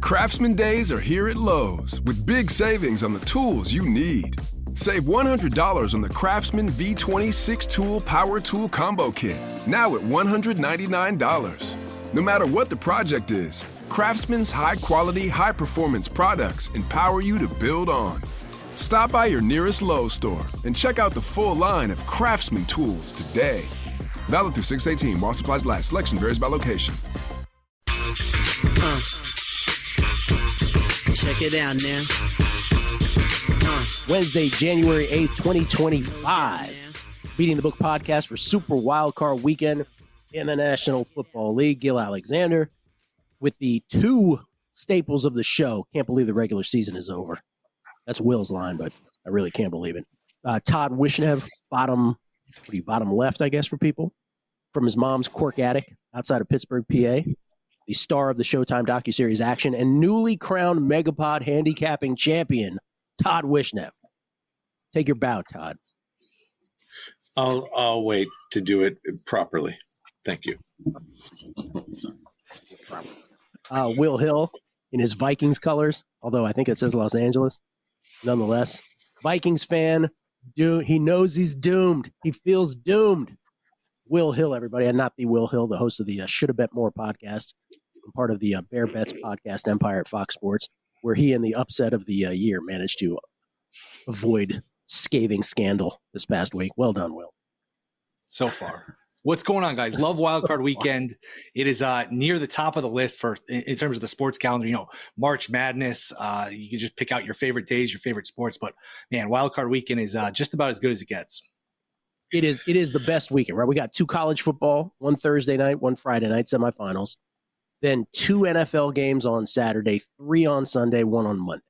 Craftsman Days are here at Lowe's with big savings on the tools you need. Save $100 on the Craftsman V20 6-tool power tool combo kit, now at $199. No matter what the project is, Craftsman's high-quality, high-performance products empower you to build on. Stop by your nearest Lowe's store and check out the full line of Craftsman tools today. Valid through 6/18 while supplies last. Selection varies by location. Check it out now. Wednesday, January 8th, 2025. Beating the Book podcast for Super Wildcard Weekend in the National Football League. Gill Alexander with the two staples of the show. Can't believe the regular season is over. That's Will's line, but I really can't believe it. Todd Wishnev, bottom left, I guess, for people, from his mom's Cork Attic outside of Pittsburgh, PA. The star of the Showtime docuseries Action and newly crowned MegaPod handicapping champion, Todd Wishnev. Take your bow, Todd. I'll wait to do it properly. Thank you. Will Hill in his Vikings colors, although I think it says Los Angeles. Nonetheless, Vikings fan. He knows he's doomed. He feels doomed. Will Hill, everybody, and not the Will Hill, the host of the Shoulda Bet More podcast, and part of the Bear Bets podcast empire at Fox Sports, where he, in the upset of the year, managed to avoid scathing scandal this past week. Well done, Will. So far. What's going on, guys? Love Wildcard Weekend. It is near the top of the list for in terms of the sports calendar. You know, March Madness. You can just pick out your favorite days, your favorite sports. But man, Wildcard Weekend is just about as good as it gets. It is the best weekend, right? We got 2 college football, 1 Thursday night, 1 Friday night semifinals, then 2 NFL games on Saturday, 3 on Sunday, 1 on Monday.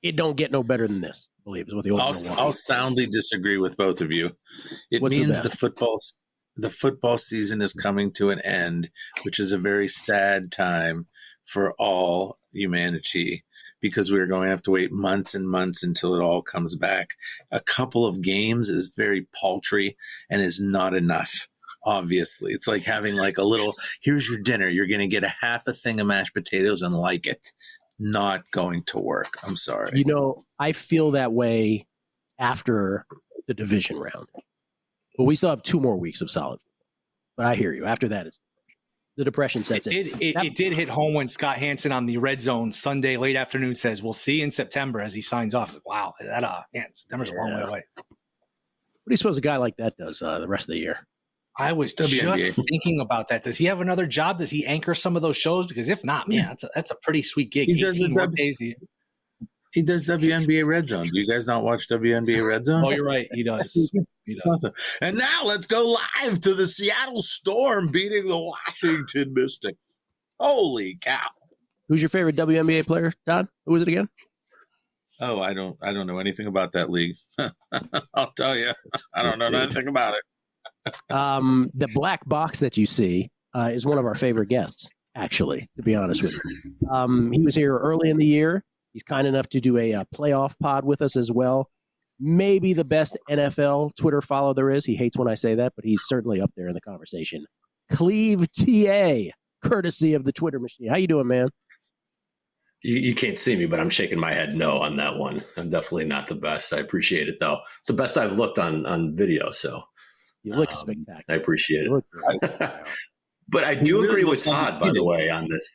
It don't get no better than this, I believe, is what the old I'll soundly disagree with both of you. It means the football season is coming to an end, which is a very sad time for all humanity, because we're going to have to wait months and months until it all comes back. A couple of games is very paltry and is not enough, obviously. It's like having like a little, here's your dinner. You're going to get a half a thing of mashed potatoes and like it. Not going to work. I'm sorry. You know, I feel that way after the division round. But we still have 2 more weeks of solid football. But I hear you. After that, the depression sets in. It did hit home when Scott Hansen on the Red Zone Sunday late afternoon says, "We'll see you in September," as he signs off. It's like, wow, September's a long way away. What do you suppose a guy like that does the rest of the year? I was just thinking about that. Does he have another job? Does he anchor some of those shows? Because if not, man, that's a pretty sweet gig. He does WNBA Red Zone. Do you guys not watch WNBA Red Zone? Oh, you're right. He does. Awesome. And now let's go live to the Seattle Storm beating the Washington Mystics. Holy cow. Who's your favorite WNBA player, Todd? Who was it again? Oh, I don't know anything about that league. I'll tell you. I don't know anything about it. The black box that you see is one of our favorite guests, actually, to be honest with you. He was here early in the year. He's kind enough to do a playoff pod with us as well. Maybe the best NFL Twitter follow there is. He hates when I say that, but he's certainly up there in the conversation. ClevTA, courtesy of the Twitter machine. How you doing, man? You can't see me, but I'm shaking my head no on that one. I'm definitely not the best. I appreciate it, though. It's the best I've looked on video, so. You look spectacular. I appreciate it. But I do agree with Todd, by the way, on this.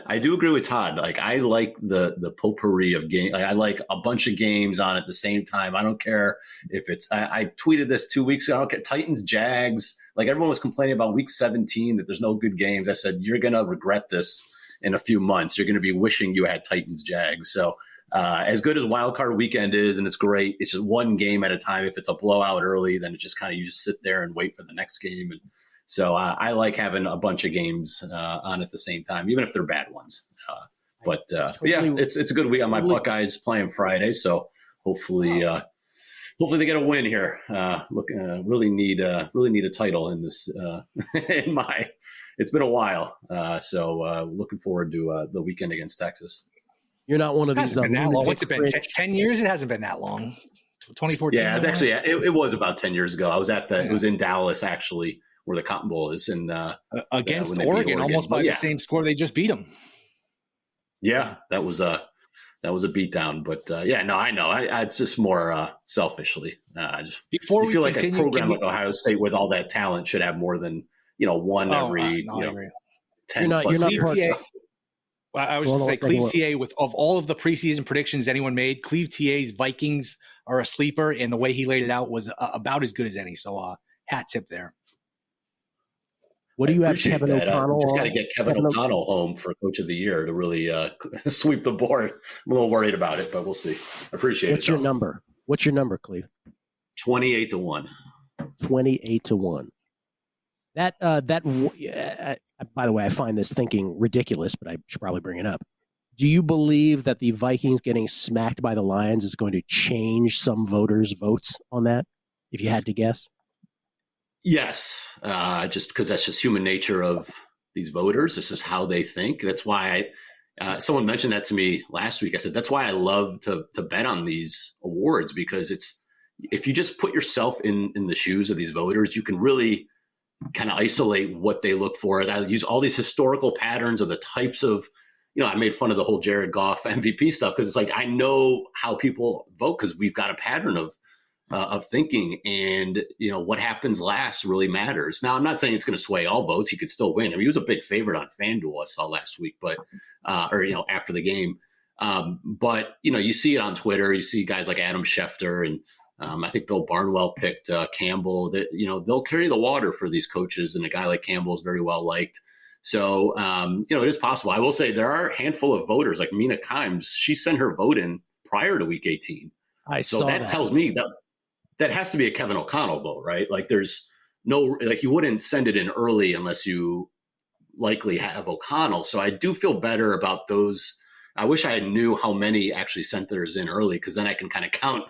I do agree with Todd. Like, I like the potpourri of games. Like, I like a bunch of games on at the same time. I don't care if it's – I tweeted this 2 weeks ago. I don't care. Titans, Jags. Like, everyone was complaining about Week 17 that there's no good games. I said, you're going to regret this in a few months. You're going to be wishing you had Titans, Jags. So – as good as Wildcard Weekend is, and it's great, it's just one game at a time. If it's a blowout early, then it just kind of you just sit there and wait for the next game. And so I like having a bunch of games on at the same time, even if they're bad ones. But yeah, it's a good week on my Buckeyes playing Friday, so hopefully they get a win here. Really need a title in this. It's been a while, so looking forward to the weekend against Texas. You're not one of these. What's it been? 10 years? It hasn't been that long. 2014. Yeah, it's actually it was about 10 years ago. I was it was in Dallas actually, where the Cotton Bowl is, and against Oregon, almost by the same score. They just beat them. Yeah, that was a beatdown. But no, I know. It's just more selfishly. I just Before feel like continue, a program like Ohio State with all that talent should have more than one every 10 plus years. Well, I was just say ClevTA of all of the preseason predictions anyone made, ClevTA's Vikings are a sleeper, and the way he laid it out was about as good as any. So hat tip there. What do you have, Kevin O'Connell? Just got to get Kevin O'Connell home for Coach of the Year to really sweep the board. I'm a little worried about it, but we'll see. Appreciate it. What's your number? What's your number, Cleve? 28-1. 28-1. By the way, I find this thinking ridiculous, but I should probably bring it up. Do you believe that the Vikings getting smacked by the Lions is going to change some voters' votes on that, if you had to guess? Yes, just because that's just human nature of these voters. This is how they think. That's why someone mentioned that to me last week. I said, that's why I love to bet on these awards, because if you just put yourself in the shoes of these voters, you can really kind of isolate what they look for. I use all these historical patterns of the types of, I made fun of the whole Jared Goff MVP stuff because it's like, I know how people vote because we've got a pattern of thinking, and what happens last really matters. Now, I'm not saying it's going to sway all votes. He could still win. I mean, he was a big favorite on FanDuel, I saw last week, but after the game. But you see it on Twitter. You see guys like Adam Schefter and I think Bill Barnwell picked Campbell. That they'll carry the water for these coaches, and a guy like Campbell is very well liked. So it is possible. I will say there are a handful of voters like Mina Kimes. She sent her vote in prior to Week 18. So that tells me that has to be a Kevin O'Connell vote, right? Like there's no, you wouldn't send it in early unless you likely have O'Connell. So I do feel better about those. I wish I knew how many actually sent theirs in early, because then I can kind of count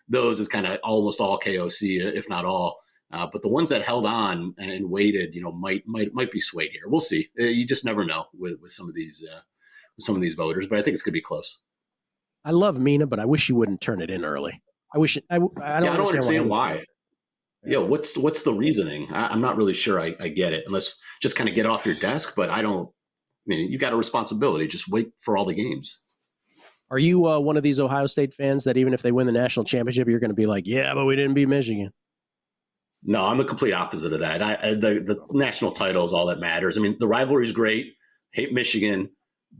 those as kind of almost all KOC, if not all. But the ones that held on and waited, might be swayed here. We'll see. You just never know with some of these voters, but I think it's going to be close. I love Mina, but I wish you wouldn't turn it in early. I wish I don't understand why. Yeah, what's the reasoning? I'm not really sure I get it, unless just kind of get off your desk. But you got a responsibility. Just wait for all the games. Are you one of these Ohio State fans that even if they win the national championship, you're going to be like, yeah, but we didn't beat Michigan? No, I'm the complete opposite of that. The national title is all that matters. I mean, the rivalry is great. Hate Michigan,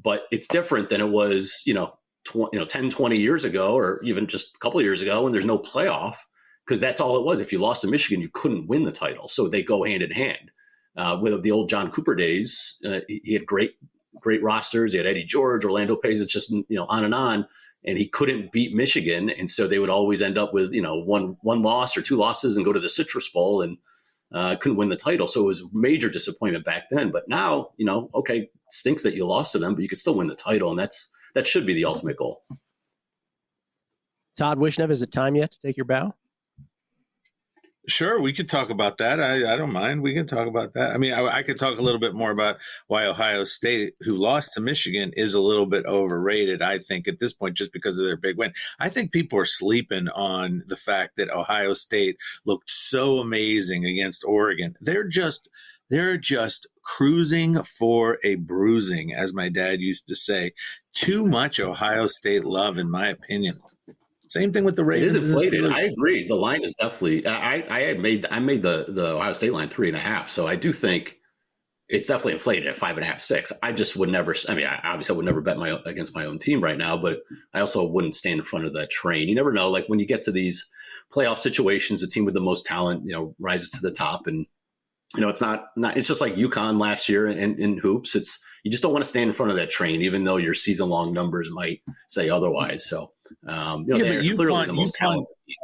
but it's different than it was, 10, 20 years ago, or even just a couple of years ago when there's no playoff, because that's all it was. If you lost to Michigan, you couldn't win the title. So they go hand in hand. With the old John Cooper days, he had great rosters. He had Eddie George, Orlando Pace, it's just, on, and he couldn't beat Michigan. And so they would always end up with, one loss or two losses and go to the Citrus Bowl and couldn't win the title. So it was major disappointment back then. But now, okay, it stinks that you lost to them, but you could still win the title. And that should be the ultimate goal. Todd Wishnev, is it time yet to take your bow? Sure, we could talk about that. I don't mind. We can talk about that. I mean, I could talk a little bit more about why Ohio State, who lost to Michigan, is a little bit overrated, I think, at this point, just because of their big win. I think people are sleeping on the fact that Ohio State looked so amazing against Oregon. They're just cruising for a bruising, as my dad used to say. Too much Ohio State love, in my opinion. Same thing with the Ravens. It is inflated. I agree. The line is definitely. I made the Ohio State line 3.5. So I do think it's definitely inflated at 5.5, 6. I just would never. I mean, obviously, I would never bet against my own team right now. But I also wouldn't stand in front of that train. You never know. Like when you get to these playoff situations, the team with the most talent, rises to the top, and it's not. It's just like UConn last year in hoops. You just don't want to stand in front of that train, even though your season-long numbers might say otherwise. So, they're clearly the most talented team.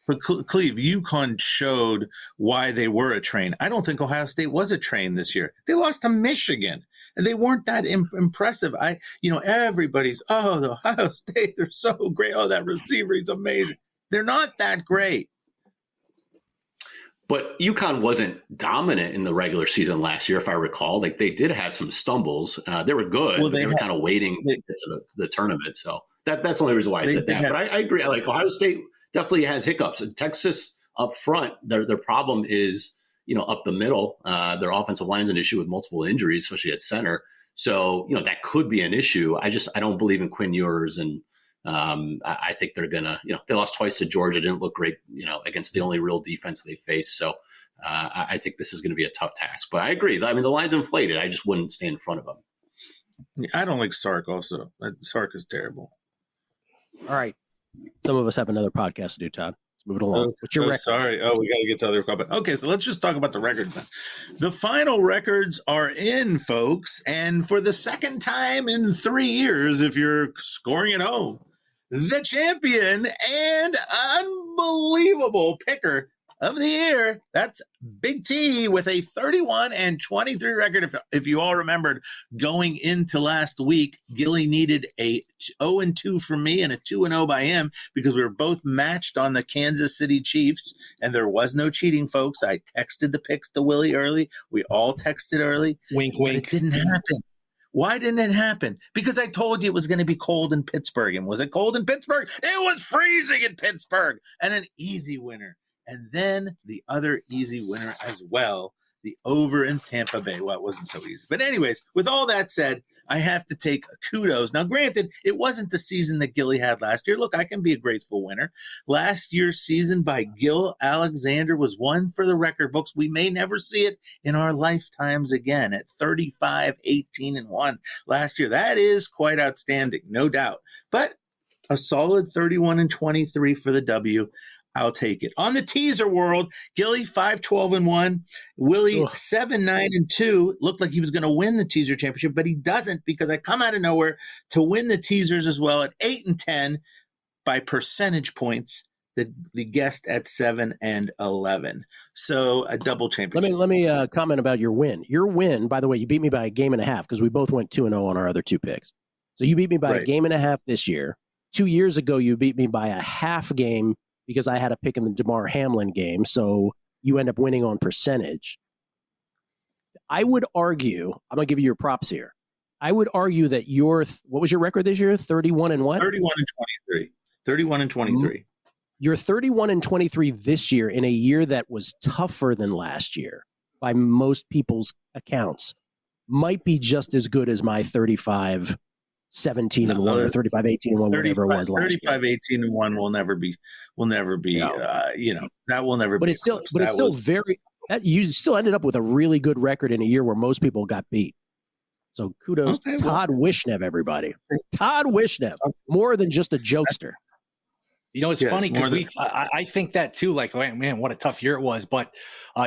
But Cleve, UConn showed why they were a train. I don't think Ohio State was a train this year. They lost to Michigan, and they weren't that impressive. Everybody's, the Ohio State, they're so great. Oh, that receiver, he's amazing. They're not that great. But UConn wasn't dominant in the regular season last year, if I recall. Like they did have some stumbles. They were good. Well, they were kind of waiting to get to the tournament. So that's the only reason why I said that. But I agree. Like Ohio State definitely has hiccups. And Texas up front, their problem is, up the middle. Their offensive line is an issue with multiple injuries, especially at center. So, that could be an issue. I don't believe in Quinn Ewers, and I think they're going to, they lost twice to Georgia, didn't look great, against the only real defense they faced. So I think this is going to be a tough task. But I agree. I mean, the line's inflated. I just wouldn't stand in front of them. I don't like Sark also. Sark is terrible. All right. Some of us have another podcast to do, Todd. Let's move it along. What's your record? Sorry. Oh, we got to get to other comment. Okay, so let's just talk about the records then. The final records are in, folks. And for the second time in 3 years, if you're scoring at home, the champion and unbelievable picker of the year, that's Big T with a 31-23 record. If you all remembered, going into last week, Gilly needed a 0-2 from me and a 2-0 by him because we were both matched on the Kansas City Chiefs, and there was no cheating, folks. I texted the picks to Willie early. We all texted early. Wink, wink. But it didn't happen. Why didn't it happen? Because I told you it was going to be cold in Pittsburgh. And was it cold in Pittsburgh? It was freezing in Pittsburgh. And an easy winner. And then the other easy winner as well, the over in Tampa Bay. Well, it wasn't so easy. But anyways, with all that said, I have to take kudos. Now, granted, it wasn't the season that Gilly had last year. Look, I can be a graceful winner. Last year's season by Gill Alexander was one for the record books. We may never see it in our lifetimes again at 35-18-1 last year. That is quite outstanding, no doubt. But a solid 31-23 for the W. I'll take it. On the teaser world, Gilly 5-12-1, Willie 7-9-2. Looked like he was going to win the teaser championship, but he doesn't because I come out of nowhere to win the teasers as well at 8-10 by percentage points. The guest at 7-11. So a double championship. Let me comment about your win. Your win, by the way, you beat me by a game and a half because we both went 2-0 on our other two picks. So you beat me by a game and a half this year. 2 years ago, you beat me by a half game because I had a pick in the DeMar Hamlin game, so you end up winning on percentage. I would argue, I'm going to give you your props here. I would argue that what was your record this year? 31 and what? 31-23. 31-23. You're 31-23 this year in a year that was tougher than last year by most people's accounts. Might be just as good as my 35-17-1 or 35-18-1, whatever it was last year. 35-18-1 will never be, that will never be. But it's still very, you still ended up with a really good record in a year where most people got beat. So kudos to Todd Wishnev, everybody. Todd Wishnev, more than just a jokester. It's funny because I think that too, like, oh, man, what a tough year it was. But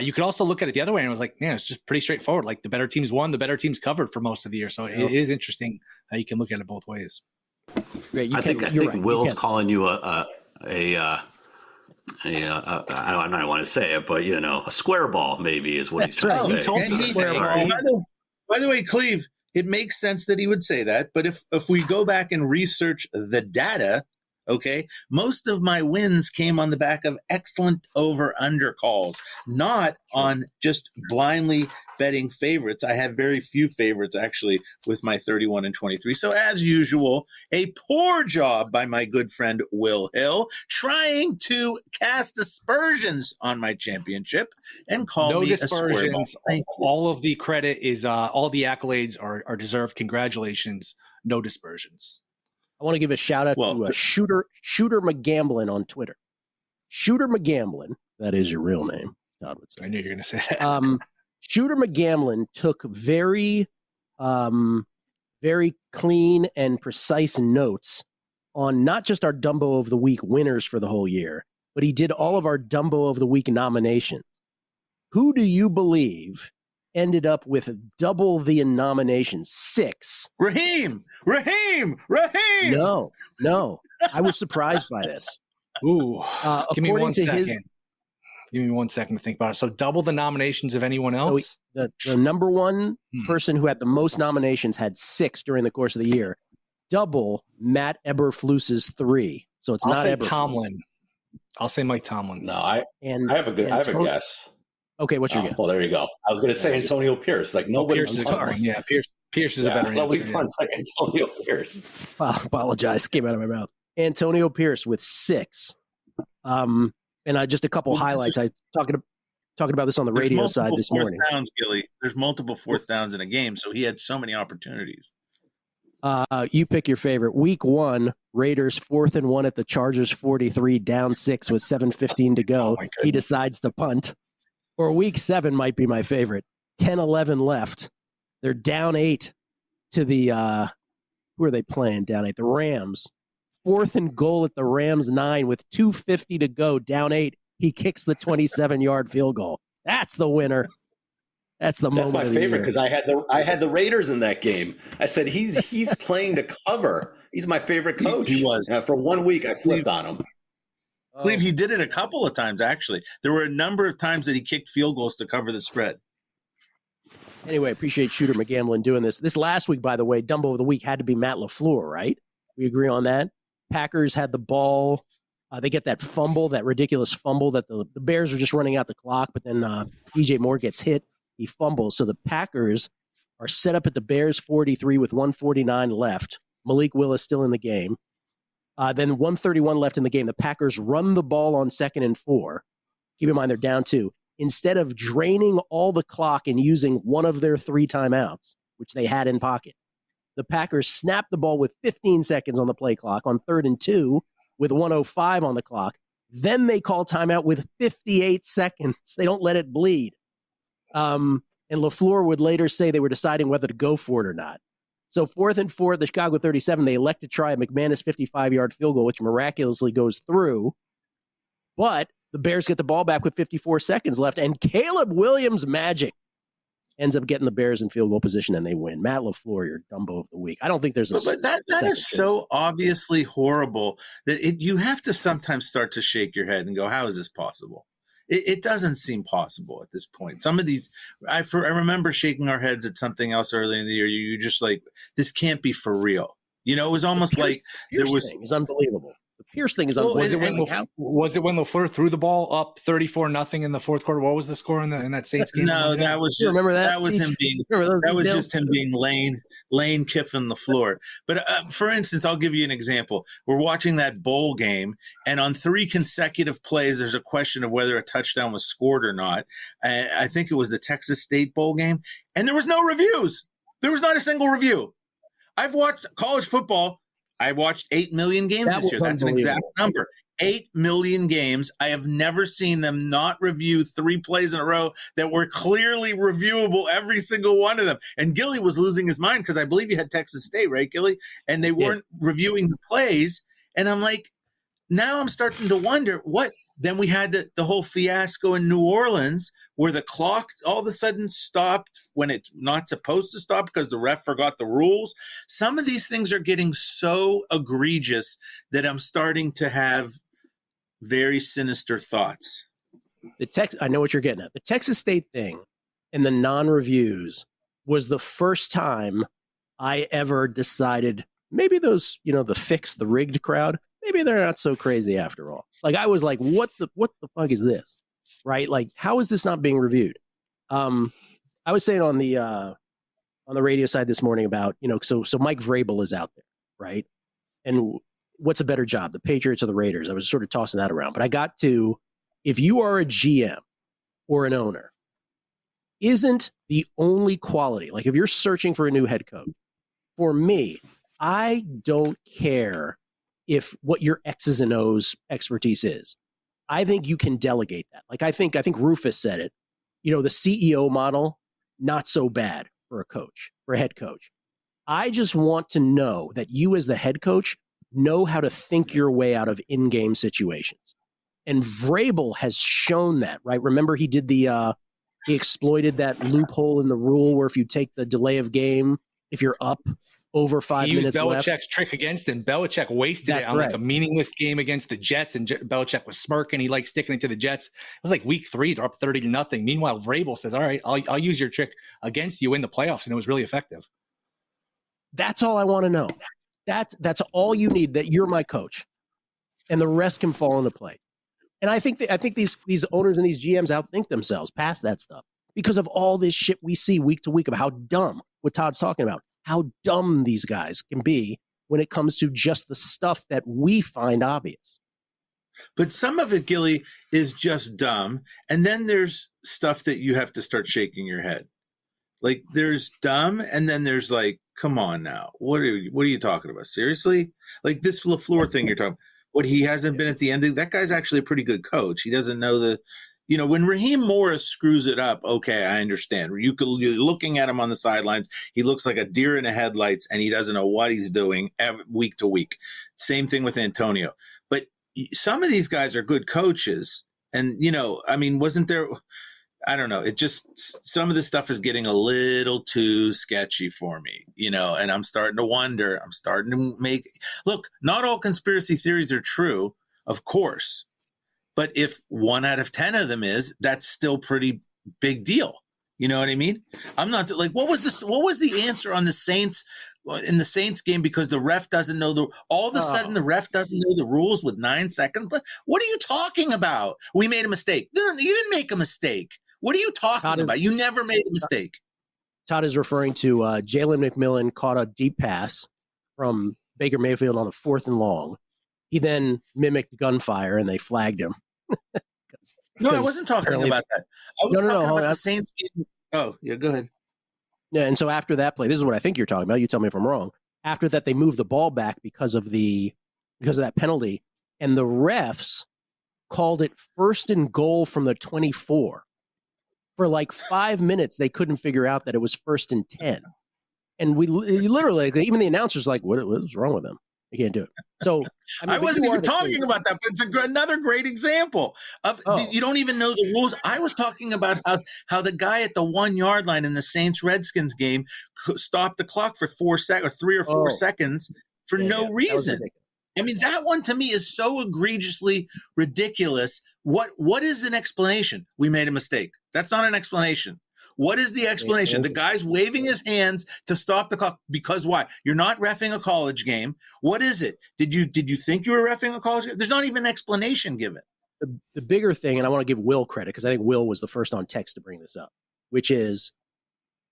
you could also look at it the other way and it was like, man, it's just pretty straightforward. Like the better teams won, the better teams covered for most of the year. So it is interesting how you can look at it both ways. Great, I think Will's calling you I don't want to say it, but a square ball maybe is what he's trying to say. You told me square ball. By the way, Cleve, it makes sense that he would say that. But if we go back and research the data, okay, most of my wins came on the back of excellent over-under calls, not on just blindly betting favorites. I have very few favorites, actually, with my 31-23. So, as usual, a poor job by my good friend Will Hill, trying to cast aspersions on my championship and call me a square ball. All of the credit is, all the accolades are deserved. Congratulations. No dispersions. I want to give a shout out to Shooter McGamblin on Twitter. Shooter McGamblin, that is your real name, Todd would say. I knew you were going to say that. Shooter McGamblin took very, very clean and precise notes on not just our Dumbo of the Week winners for the whole year, but he did all of our Dumbo of the Week nominations. Who do you believe ended up with double the nominations? 6. Raheem. No. I was surprised by this. Ooh, give me 1 second. Give me 1 second to think about it. So double the nominations of anyone else? The number one person who had the most nominations had 6 during the course of the year. Double Matt Eberflus's 3. So it's not Eberflus. Tomlin. I'll say Mike Tomlin. No, I have a guess. Okay, what's your guess? Well, there you go. I was going to say Antonio Pierce. Like nobody. Pierce is a better nobody answer. runs like Antonio Pierce. I apologize. Came out of my mouth. Antonio Pierce with 6. And just a couple highlights. talking about this on the radio side this morning. Downs, Gilly. There's multiple fourth downs in a game, so he had so many opportunities. You pick your favorite. Week 1, Raiders 4th and 1 at the Chargers 43, down 6 with 7:15 to go. He decides to punt. Or Week 7 might be my favorite. 10-11 left. They're down 8 to the who are they playing down 8? The Rams. 4th and goal at the Rams 9 with 2:50 to go, down 8. He kicks the 27-yard field goal. That's the winner. That's the moment. That's my favorite because I had the Raiders in that game. I said he's playing to cover. He's my favorite coach. He was. For 1 week, I flipped on him. I believe he did it a couple of times, actually. There were a number of times that he kicked field goals to cover the spread. Anyway, appreciate Shooter McGamblin doing this. This last week, by the way, Dumbo of the Week had to be Matt LaFleur, right? We agree on that? Packers had the ball. They get that fumble, that ridiculous fumble that the Bears are just running out the clock, but then DJ Moore gets hit. He fumbles. So the Packers are set up at the Bears 43 with 1:49 left. Malik Willis still in the game. Then 1:31 left in the game. The Packers run the ball on 2nd and 4. Keep in mind they're down 2. Instead of draining all the clock and using one of their 3 timeouts, which they had in pocket, the Packers snap the ball with 15 seconds on the play clock on 3rd and 2 with 1:05 on the clock. Then they call timeout with 58 seconds. They don't let it bleed. And LaFleur would later say they were deciding whether to go for it or not. So 4th and 4 at the Chicago 37, they elect to try a McManus 55-yard field goal, which miraculously goes through. But the Bears get the ball back with 54 seconds left, and Caleb Williams magic ends up getting the Bears in field goal position, and they win. Matt LaFleur, your Dumbo of the Week. I don't think there's a... But that is so obviously horrible that you have to sometimes start to shake your head and go, how is this possible? It doesn't seem possible at this point. Some of these, I remember shaking our heads at something else early in the year. You just like, this can't be for real. You know, it was almost like there was... It's unbelievable. The Pierce thing is unbelievable. Was it when LaFleur threw the ball up 34-0 in the fourth quarter? What was the score in that Saints game? No, that was just that was him being just him being Lane Kiffin LaFleur. But for instance, I'll give you an example. We're watching that bowl game, and on 3 consecutive plays, there's a question of whether a touchdown was scored or not. I think it was the Texas State bowl game, and there was no reviews. There was not a single review. I've watched college football. I watched 8 million games this year. That's an exact number. 8 million games. I have never seen them not review 3 plays in a row that were clearly reviewable, every single one of them. And Gilly was losing his mind because I believe you had Texas State, right, Gilly? And they weren't reviewing the plays. And I'm like, now I'm starting to wonder what. Then we had the whole fiasco in New Orleans where the clock all of a sudden stopped when it's not supposed to stop because the ref forgot the rules. Some of these things are getting so egregious that I'm starting to have very sinister thoughts. I know what you're getting at. The Texas State thing and the non-reviews was the first time I ever decided maybe those, the rigged crowd, maybe they're not so crazy after all. Like I was like, what the fuck is this? Right? Like, how is this not being reviewed? I was saying on the radio side this morning about, so Mike Vrabel is out there, right? And what's a better job, the Patriots or the Raiders? I was sort of tossing that around, but I got to, if you are a GM or an owner, isn't the only quality, like if you're searching for a new head coach, for me, I don't care if what your X's and O's expertise is. I think you can delegate that. Like I think Rufus said it, the CEO model, not so bad for a head coach. I just want to know that you as the head coach know how to think your way out of in-game situations. And Vrabel has shown that, right? Remember he did he exploited that loophole in the rule where if you take the delay of game, if you're up over 5 minutes left. He used Belichick's trick against him. Belichick wasted it on like a meaningless game against the Jets, and Belichick was smirking. He liked sticking it to the Jets. It was like week 3, they're up 30-0. Meanwhile, Vrabel says, all right, I'll use your trick against you in the playoffs, and it was really effective. That's all I want to know. That's all you need, that you're my coach, and the rest can fall into place. And I think these owners and these GMs outthink themselves past that stuff because of all this shit we see week to week about how dumb, what Todd's talking about, how dumb these guys can be when it comes to just the stuff that we find obvious. But some of it, Gilly, is just dumb. And then there's stuff that you have to start shaking your head. Like there's dumb, and then there's like, come on now. What are you talking about? Seriously? Like this LaFleur thing you're talking. What, he hasn't been at the end of that guy's actually a pretty good coach. He doesn't know when Raheem Morris screws it up, okay, I understand. You're looking at him on the sidelines. He looks like a deer in the headlights, and he doesn't know what he's doing week to week. Same thing with Antonio. But some of these guys are good coaches. And, wasn't there – I don't know. It just – some of this stuff is getting a little too sketchy for me, and I'm starting to wonder. I'm starting to make – look, not all conspiracy theories are true, of course. But if 1 out of 10 of them is, that's still pretty big deal. You know what I mean? I'm not like, what was the answer on the Saints in the Saints game because the ref doesn't know all of a sudden the ref doesn't know the rules with 9 seconds? What are you talking about? We made a mistake. No, you didn't make a mistake. What are you talking about? You never made a mistake. Todd is referring to Jalen McMillan caught a deep pass from Baker Mayfield on a 4th and long. He then mimicked gunfire and they flagged him. No, I wasn't talking about that. I was talking about the Saints game. Oh, yeah, go ahead. Yeah, and so after that play, this is what I think you're talking about. You tell me if I'm wrong. After that, they moved the ball back because of that penalty, and the refs called it 1st and goal from the 24. For like 5 minutes, they couldn't figure out that it was 1st and 10. And we literally, even the announcers like, what's wrong with them? They can't do it. So I wasn't even talking about that, but it's another great example of you don't even know the rules. I was talking about how the guy at the 1 yard line in the Saints Redskins game stopped the clock for 3 or 4 seconds for no reason. I mean, that one to me is so egregiously ridiculous. What is an explanation? We made a mistake. That's not an explanation. What is the explanation? The guy's waving his hands to stop the clock because why? You're not reffing a college game. What is it? Did you think you were reffing a college game? There's not even an explanation given. The bigger thing, and I want to give Will credit because I think Will was the first on text to bring this up, which is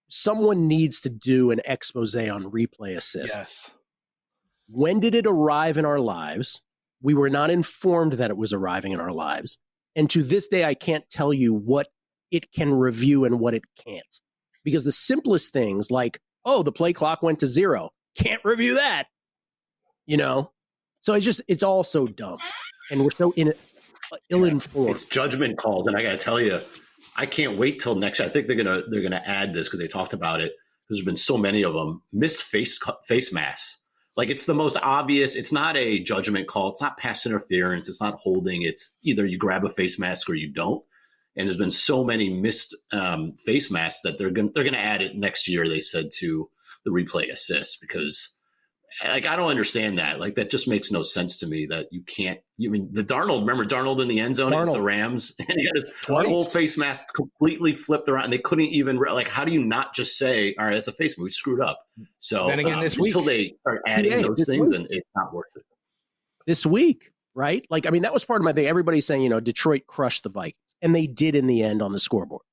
someone needs to do an expose on replay assist. Yes. When did it arrive in our lives? We were not informed that it was arriving in our lives. And to this day, I can't tell you what it can review and what it can't. Because the simplest things like, the play clock went to 0. Can't review that. So it's all so dumb. And we're so ill-informed. It's judgment calls. And I got to tell you, I can't wait till next year. I think they're gonna add this because they talked about it. There's been so many of them. Missed face masks. Like it's the most obvious. It's not a judgment call. It's not pass interference. It's not holding. It's either you grab a face mask or you don't. And there's been so many missed face masks that they're going to add it next year. They said to the replay assist because I don't understand that. Like that just makes no sense to me that you can't. You mean the Darnold? Remember Darnold in the end zone against the Rams, and he got his whole face mask completely flipped around, and they couldn't even how do you not just say, all right, that's a face mask, we screwed up. So then again, this week, until they start adding those things, and it's not worth it. This week. Right? That was part of my thing. Everybody's saying, Detroit crushed the Vikings. And they did in the end on the scoreboard.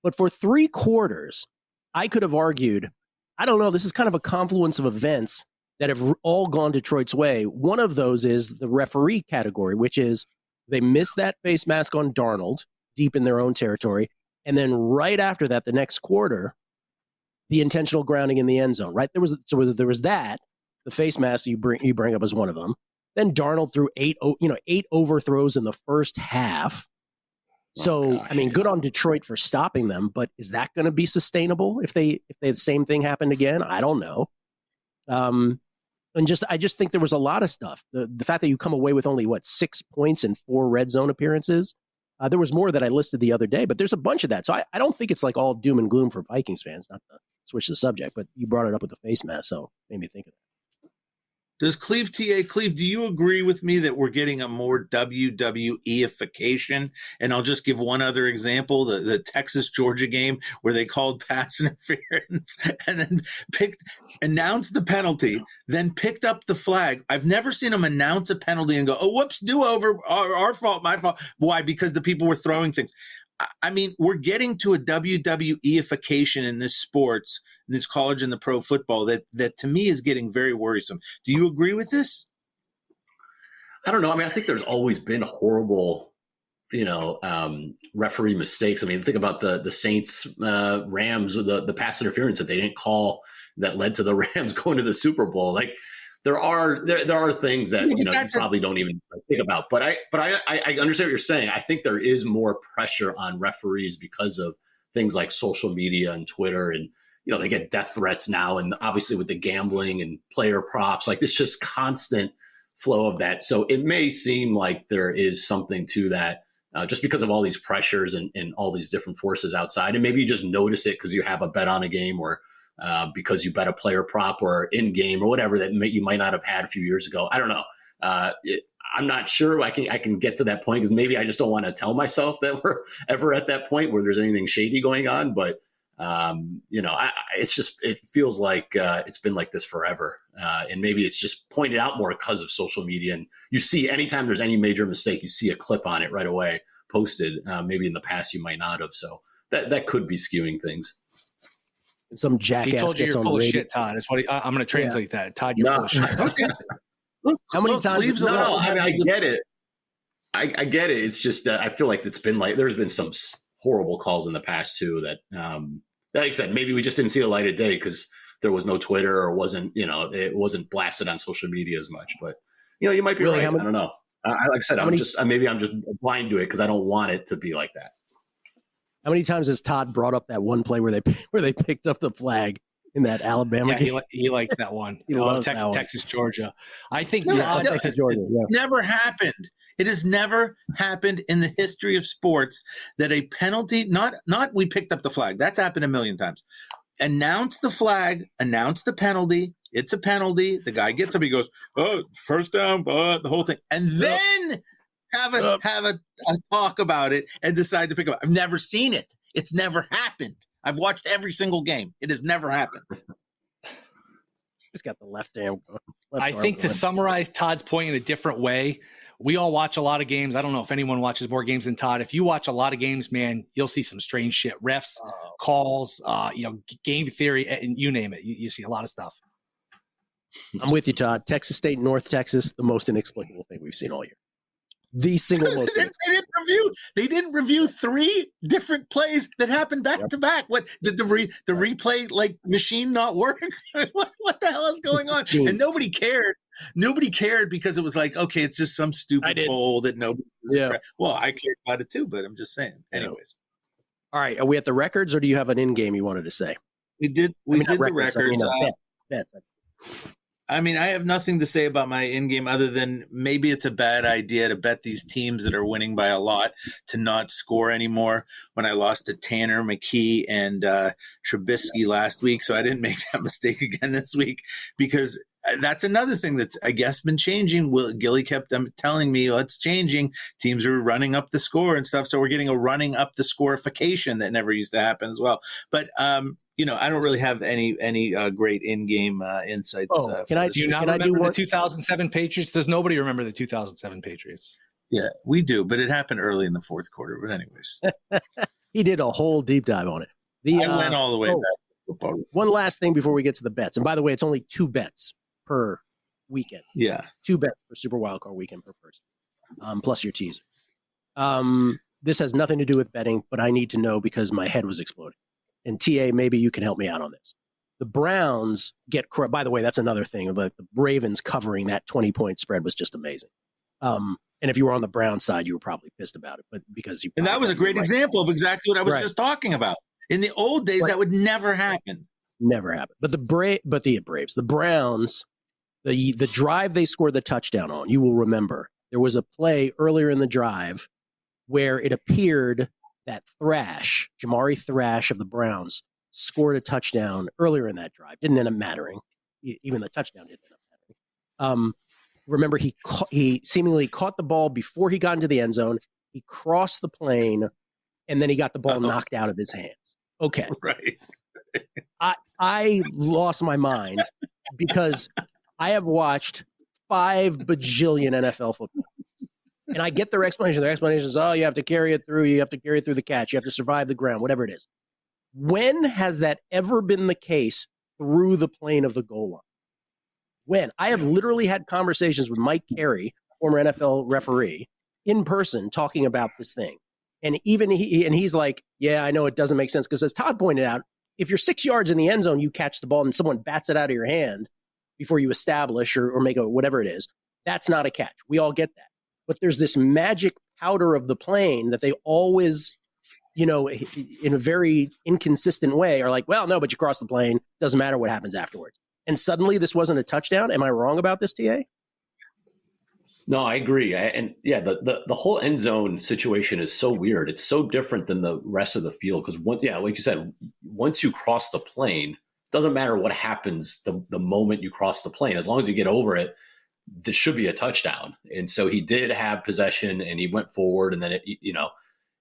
But for 3 quarters, I could have argued, I don't know, this is kind of a confluence of events that have all gone Detroit's way. One of those is the referee category, which is they missed that face mask on Darnold deep in their own territory. And then right after that, the next quarter, the intentional grounding in the end zone, right? There was that, the face mask you bring up as one of them. Then Darnold threw 8 overthrows in the first half. So, good on Detroit for stopping them, but is that going to be sustainable if the same thing happened again? I don't know. I just think there was a lot of stuff. The fact that you come away with only 6 points in 4 red zone appearances. There was more that I listed the other day, but there's a bunch of that. So I don't think it's like all doom and gloom for Vikings fans, not to switch the subject, but you brought it up with the face mask, so it made me think of that. Does Cleve, do you agree with me that we're getting a more WWE-ification? And I'll just give one other example, the Texas-Georgia game where they called pass interference and then announced the penalty, then picked up the flag. I've never seen them announce a penalty and go, oh, whoops, do-over, our fault, my fault. Why? Because the people were throwing things. We're getting to a WWE-ification in this sports, in this college and the pro football that to me is getting very worrisome. Do you agree with this? I don't know. I mean, I think there's always been horrible, referee mistakes. I mean, think about the Saints Rams, the pass interference that they didn't call that led to the Rams going to the Super Bowl. Like there are things that you probably don't even think about. But I understand what you're saying. I think there is more pressure on referees because of things like social media and Twitter, and they get death threats now, and obviously with the gambling and player props, like it's just constant flow of that. So it may seem like there is something to that. Just because of all these pressures and all these different forces outside. And maybe you just notice it because you have a bet on a game, or because you bet a player prop or in game or whatever that you might not have had a few years ago. I don't know. I'm not sure I can get to that point because maybe I just don't want to tell myself that we're ever at that point where there's anything shady going on. But, it feels like it's been like this forever. And maybe it's just pointed out more because of social media. And you see anytime there's any major mistake, you see a clip on it right away posted. Maybe in the past you might not have. So that could be skewing things. And some jackass he told you gets you're on full the of radio. shit, Todd. That's what I'm going to translate that. Todd, you're full of shit. Okay. How many times? No, I mean, I get it. I get it. It's just that I feel like it's been like there's been some horrible calls in the past too that, like I said, maybe we just didn't see the light of day because there was no Twitter or it wasn't blasted on social media as much. But you might be Really, right. I don't know. Like I said, I'm just blind to it because I don't want it to be like that. How many times has Todd brought up that one play where they picked up the flag in that Alabama game? He likes that one. Texas, Georgia. I think Texas, Georgia. Yeah. Never happened. It has never happened in the history of sports that a penalty, not we picked up the flag. That's happened a million times. Announce the flag, announce the penalty. It's a penalty. The guy gets up. He goes, "Oh, first down," the whole thing, and then have a talk about it and decide to pick up. I've never seen it. It's never happened. I've watched every single game. It has never happened. He's got the left arm. I think to summarize Todd's point in a different way, we all watch a lot of games. I don't know if anyone watches more games than Todd. If you watch a lot of games, man, you'll see some strange shit. Refs, calls, game theory, and you name it. You see a lot of stuff. I'm with you, Todd. Texas State, North Texas, the most inexplicable thing we've seen all year. The single most. They didn't review 3 different plays that happened back to back. What did the replay machine not work? What the hell is going on? And nobody cared. Nobody cared because it was like, okay, it's just some stupid bowl that nobody. Well, I cared about it too, but I'm just saying. Anyways. All right, are we at the records, or do you have an in game you wanted to say? We did the records. Bets. I mean, I have nothing to say about my in-game other than maybe it's a bad idea to bet these teams that are winning by a lot to not score anymore. When I lost to Tanner, McKee, and Trubisky last week, so I didn't make that mistake again this week because that's another thing that's, I guess, been changing. Gilly kept telling me, well, it's changing. Teams are running up the score and stuff, so we're getting a running up the scorification that never used to happen as well. But I don't really have any great in-game insights. Do you not remember the 2007 Patriots? Does nobody remember the 2007 Patriots? Yeah, we do, but it happened early in the fourth quarter. But anyways. He did a whole deep dive on it. I went all the way back to football. One last thing before we get to the bets. And by the way, it's only 2 bets per weekend. Yeah. 2 bets for Super Wildcard Weekend per person, plus your teaser. This has nothing to do with betting, but I need to know because my head was exploding. And TA, maybe you can help me out on this. The Browns get, by the way, that's another thing. But the Ravens covering that 20-point spread was just amazing. And if you were on the Browns side, you were probably pissed about it. But because you and that was a great example of exactly what I was just talking about. In the old days, that would never happen. Never happened. But the Braves, the Browns, the drive they scored the touchdown on, you will remember. There was a play earlier in the drive where it appeared that Jamari Thrash of the Browns, scored a touchdown earlier in that drive. Didn't end up mattering. Even the touchdown didn't end up mattering. Remember, he seemingly caught the ball before he got into the end zone. He crossed the plane, and then he got the ball knocked out of his hands. Okay. Right. I lost my mind because I have watched 5 bajillion NFL football. And I get their explanation. Their explanation is, you have to carry it through. You have to carry it through the catch. You have to survive the ground, whatever it is. When has that ever been the case through the plane of the goal line? When? I have literally had conversations with Mike Carey former NFL referee, in person talking about this thing. And even he's like, yeah, I know it doesn't make sense. Because as Todd pointed out, if you're 6 yards in the end zone, you catch the ball and someone bats it out of your hand before you establish or make whatever it is, that's not a catch. We all get that. But there's this magic powder of the plane that they always, in a very inconsistent way are like, well, no, but you cross the plane. Doesn't matter what happens afterwards. And suddenly this wasn't a touchdown. Am I wrong about this, TA? No, I agree. The whole end zone situation is so weird. It's so different than the rest of the field because like you said, once you cross the plane, it doesn't matter what happens the moment you cross the plane. As long as you get over it, this should be a touchdown. And so he did have possession and he went forward, and then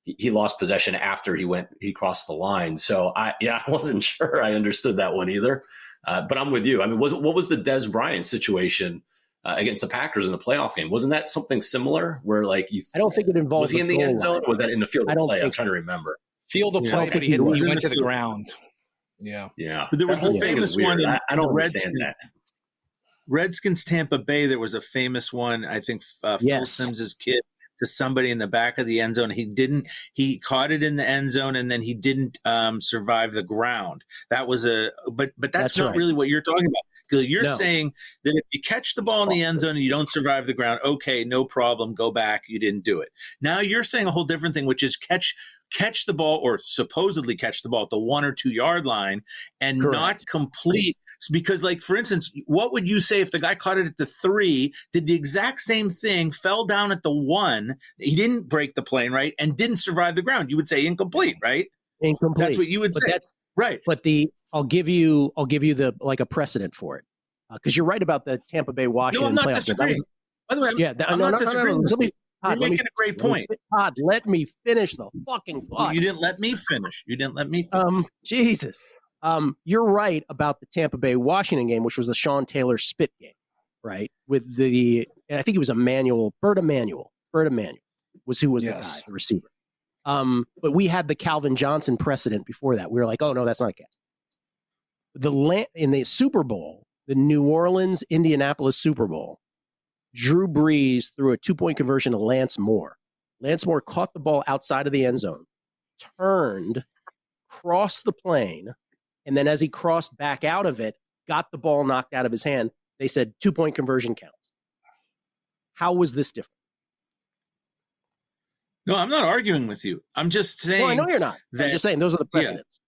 he lost possession after he crossed the line. So I wasn't sure I understood that one either. But I'm with you. I mean, what was the Dez Bryant situation against the Packers in the playoff game? Wasn't that something similar where I don't think it involved. Was he in the end zone or was that in the field of play? I'm trying to remember. Field of play, but he went to the ground. Yeah. Yeah. But there was the famous one. I don't understand that. Redskins Tampa Bay, there was a famous one, I think Phil Simms' kid to somebody in the back of the end zone. He caught it in the end zone and then he didn't survive the ground. That was but that's not really what you're talking about. You're saying that if you catch the ball in the end zone and you don't survive the ground, okay, no problem, go back, you didn't do it. Now you're saying a whole different thing, which is catch the ball or supposedly catch the ball at the 1 or 2 yard line and not complete. Because, for instance, what would you say if the guy caught it at the 3, did the exact same thing, fell down at the 1, he didn't break the plane, right, and didn't survive the ground? You would say incomplete, right? Incomplete. That's what you would say. Right. But I'll give you the a precedent for it because you're right about the Tampa Bay Washington. No, I'm not disagreeing. By the way, I'm not disagreeing. You're making a great point. Todd, let me finish the fucking thought. You didn't let me finish. Jesus. You're right about the Tampa Bay Washington game, which was the Sean Taylor spit game, right? And I think it was Bert Emanuel. Bert Emanuel was who was the guy, the receiver. But we had the Calvin Johnson precedent before that. We were like, oh no, that's not a catch. In the Super Bowl, the New Orleans Indianapolis Super Bowl, Drew Brees threw a 2-point conversion to Lance Moore. Lance Moore caught the ball outside of the end zone, turned, crossed the plane, and then as he crossed back out of it, got the ball knocked out of his hand. They said 2-point conversion counts. How was this different? No, I'm not arguing with you. I'm just saying. No, I know you're not. I'm just saying those are the precedents.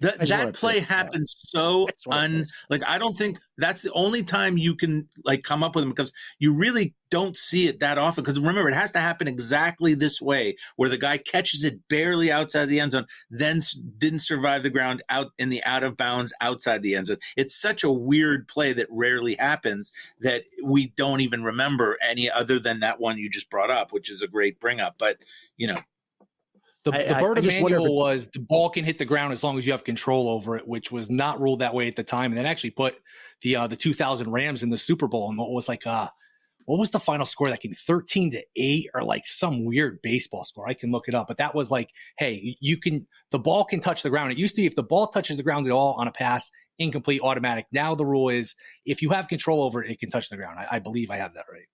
That play happened so I don't think that's the only time you can come up with them because you really don't see it that often. Because remember, it has to happen exactly this way, where the guy catches it barely outside the end zone, then didn't survive the ground out in the out of bounds outside the end zone. It's such a weird play that rarely happens that we don't even remember any other than that one you just brought up, which is a great bring up. But The Bert Emanuel was the ball can hit the ground as long as you have control over it, which was not ruled that way at the time. And then actually put the 2000 Rams in the Super Bowl. And what was the final score that game? 13-8 or some weird baseball score. I can look it up. But that was hey, the ball can touch the ground. It used to be if the ball touches the ground at all on a pass, incomplete, automatic. Now the rule is if you have control over it, it can touch the ground. I believe I have that right.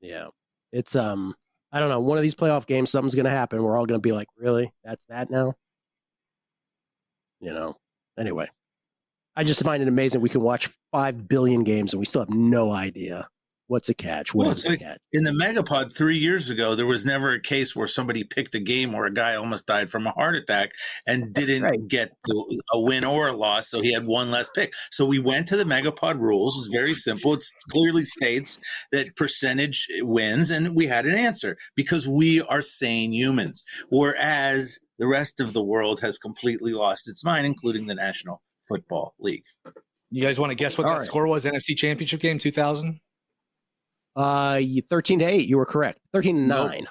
Yeah. It's I don't know. One of these playoff games, something's going to happen. We're all going to be like, really? That's that now? Anyway. I just find it amazing we can watch 5 billion games and we still have no idea what's a catch. What is a catch? In the MegaPod 3 years ago, there was never a case where somebody picked a game where a guy almost died from a heart attack and didn't get a win or a loss, so he had one less pick. So we went to the MegaPod rules. It's very simple. It clearly states that percentage wins, and we had an answer because we are sane humans, whereas the rest of the world has completely lost its mind, including the National Football League. You guys want to guess what that score was? NFC Championship game 2000? 13-8. You were correct. 13-9. Nope.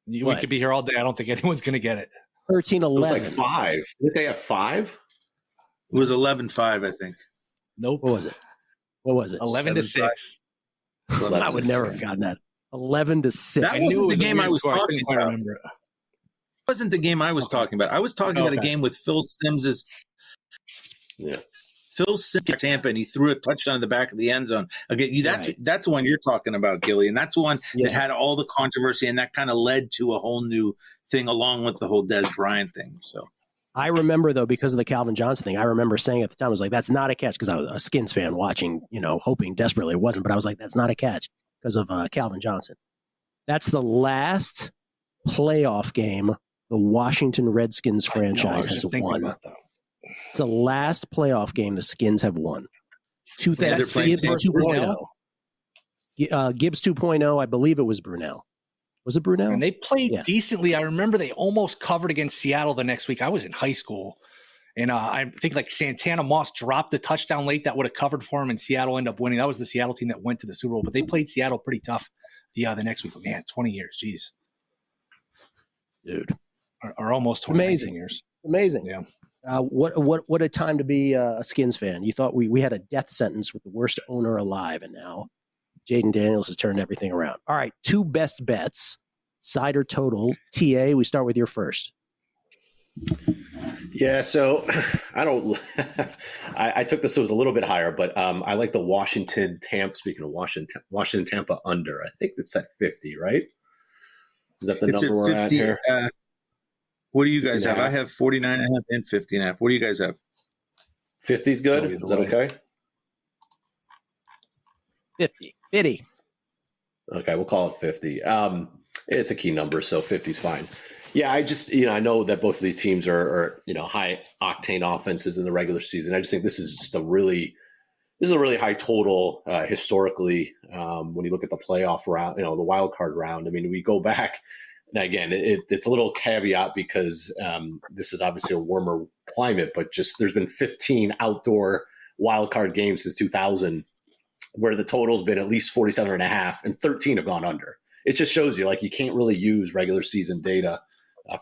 We could be here all day. I don't think anyone's going to get it. 13-11. It was 5. Did they have 5? It was 11-5, I think. Nope. What was it? 11-6. I would never have gotten that. 11-6. That wasn't the game I was talking about. It wasn't the game I was talking about. I was talking about a game with Phil Simms' Phil Simms at Tampa, and he threw a touchdown in the back of the end zone. Again, that's the one you're talking about, Gilly, and that's one that had all the controversy, and that kind of led to a whole new thing along with the whole Des Bryant thing. So I remember, though, because of the Calvin Johnson thing, I remember saying at the time, I was like, that's not a catch, because I was a Skins fan watching, hoping desperately it wasn't, but I was like, that's not a catch because of Calvin Johnson. That's the last playoff game the Washington Redskins franchise has won. It's the last playoff game the Skins have won. Gibbs 2.0. Gibbs 2.0, I believe it was Brunell. Was it Brunell? And they played decently. I remember they almost covered against Seattle the next week. I was in high school. And I think like Santana Moss dropped a touchdown late that would have covered for him, and Seattle ended up winning. That was the Seattle team that went to the Super Bowl. But they played Seattle pretty tough the next week. But man, 20 years. Jeez. Dude. Or almost 20 years. Amazing. Yeah. What a time to be a Skins fan. You thought we had a death sentence with the worst owner alive, and now Jaden Daniels has turned everything around. All right, 2 best bets, side or total. TA, we start with your first. Yeah, so I took this, it was a little bit higher, but I like the Washington Tampa. Speaking of Washington Tampa under. I think it's at 50, right? Is that the number we're at here? What do you guys have? I have 49.5 and 50.5. What do you guys have? 50 is good. Is that okay? 50. Okay, we'll call it 50. It's a key number, so 50 is fine. Yeah, I just, I know that both of these teams are high octane offenses in the regular season. I just think this is just a really high total historically when you look at the playoff round, the wild card round. I mean, we go back. Now, again, it's a little caveat because this is obviously a warmer climate, but just there's been 15 outdoor wildcard games since 2000 where the total's been at least 47.5 and 13 have gone under. It just shows you, like, you can't really use regular season data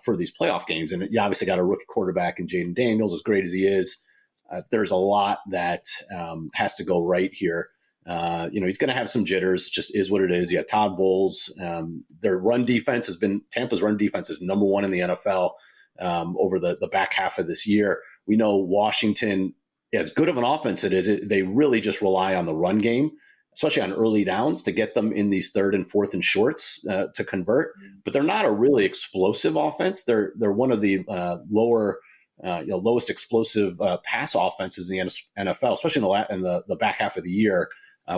for these playoff games. And you obviously got a rookie quarterback in Jaden Daniels, as great as he is. There's a lot that has to go right here. He's going to have some jitters. It just is what it is. You got Todd Bowles. Their run defense Tampa's run defense is number 1 in the NFL over the back half of this year. We know Washington, as good of an offense it is, they really just rely on the run game, especially on early downs, to get them in these 3rd and 4th and shorts to convert. But they're not a really explosive offense. They're one of the lowest explosive pass offenses in the NFL, especially in the back half of the year.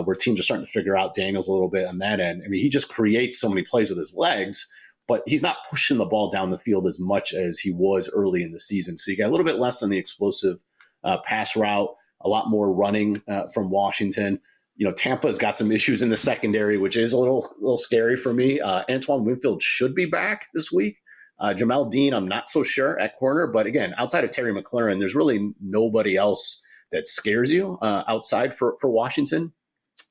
Where teams are starting to figure out Daniels a little bit on that end. I mean, he just creates so many plays with his legs, but he's not pushing the ball down the field as much as he was early in the season. So you got a little bit less on the explosive pass route, a lot more running from Washington. Tampa's got some issues in the secondary, which is a little scary for me. Antoine Winfield should be back this week. Jamal Dean, I'm not so sure at corner, but again, outside of Terry McLaurin, there's really nobody else that scares you outside for Washington.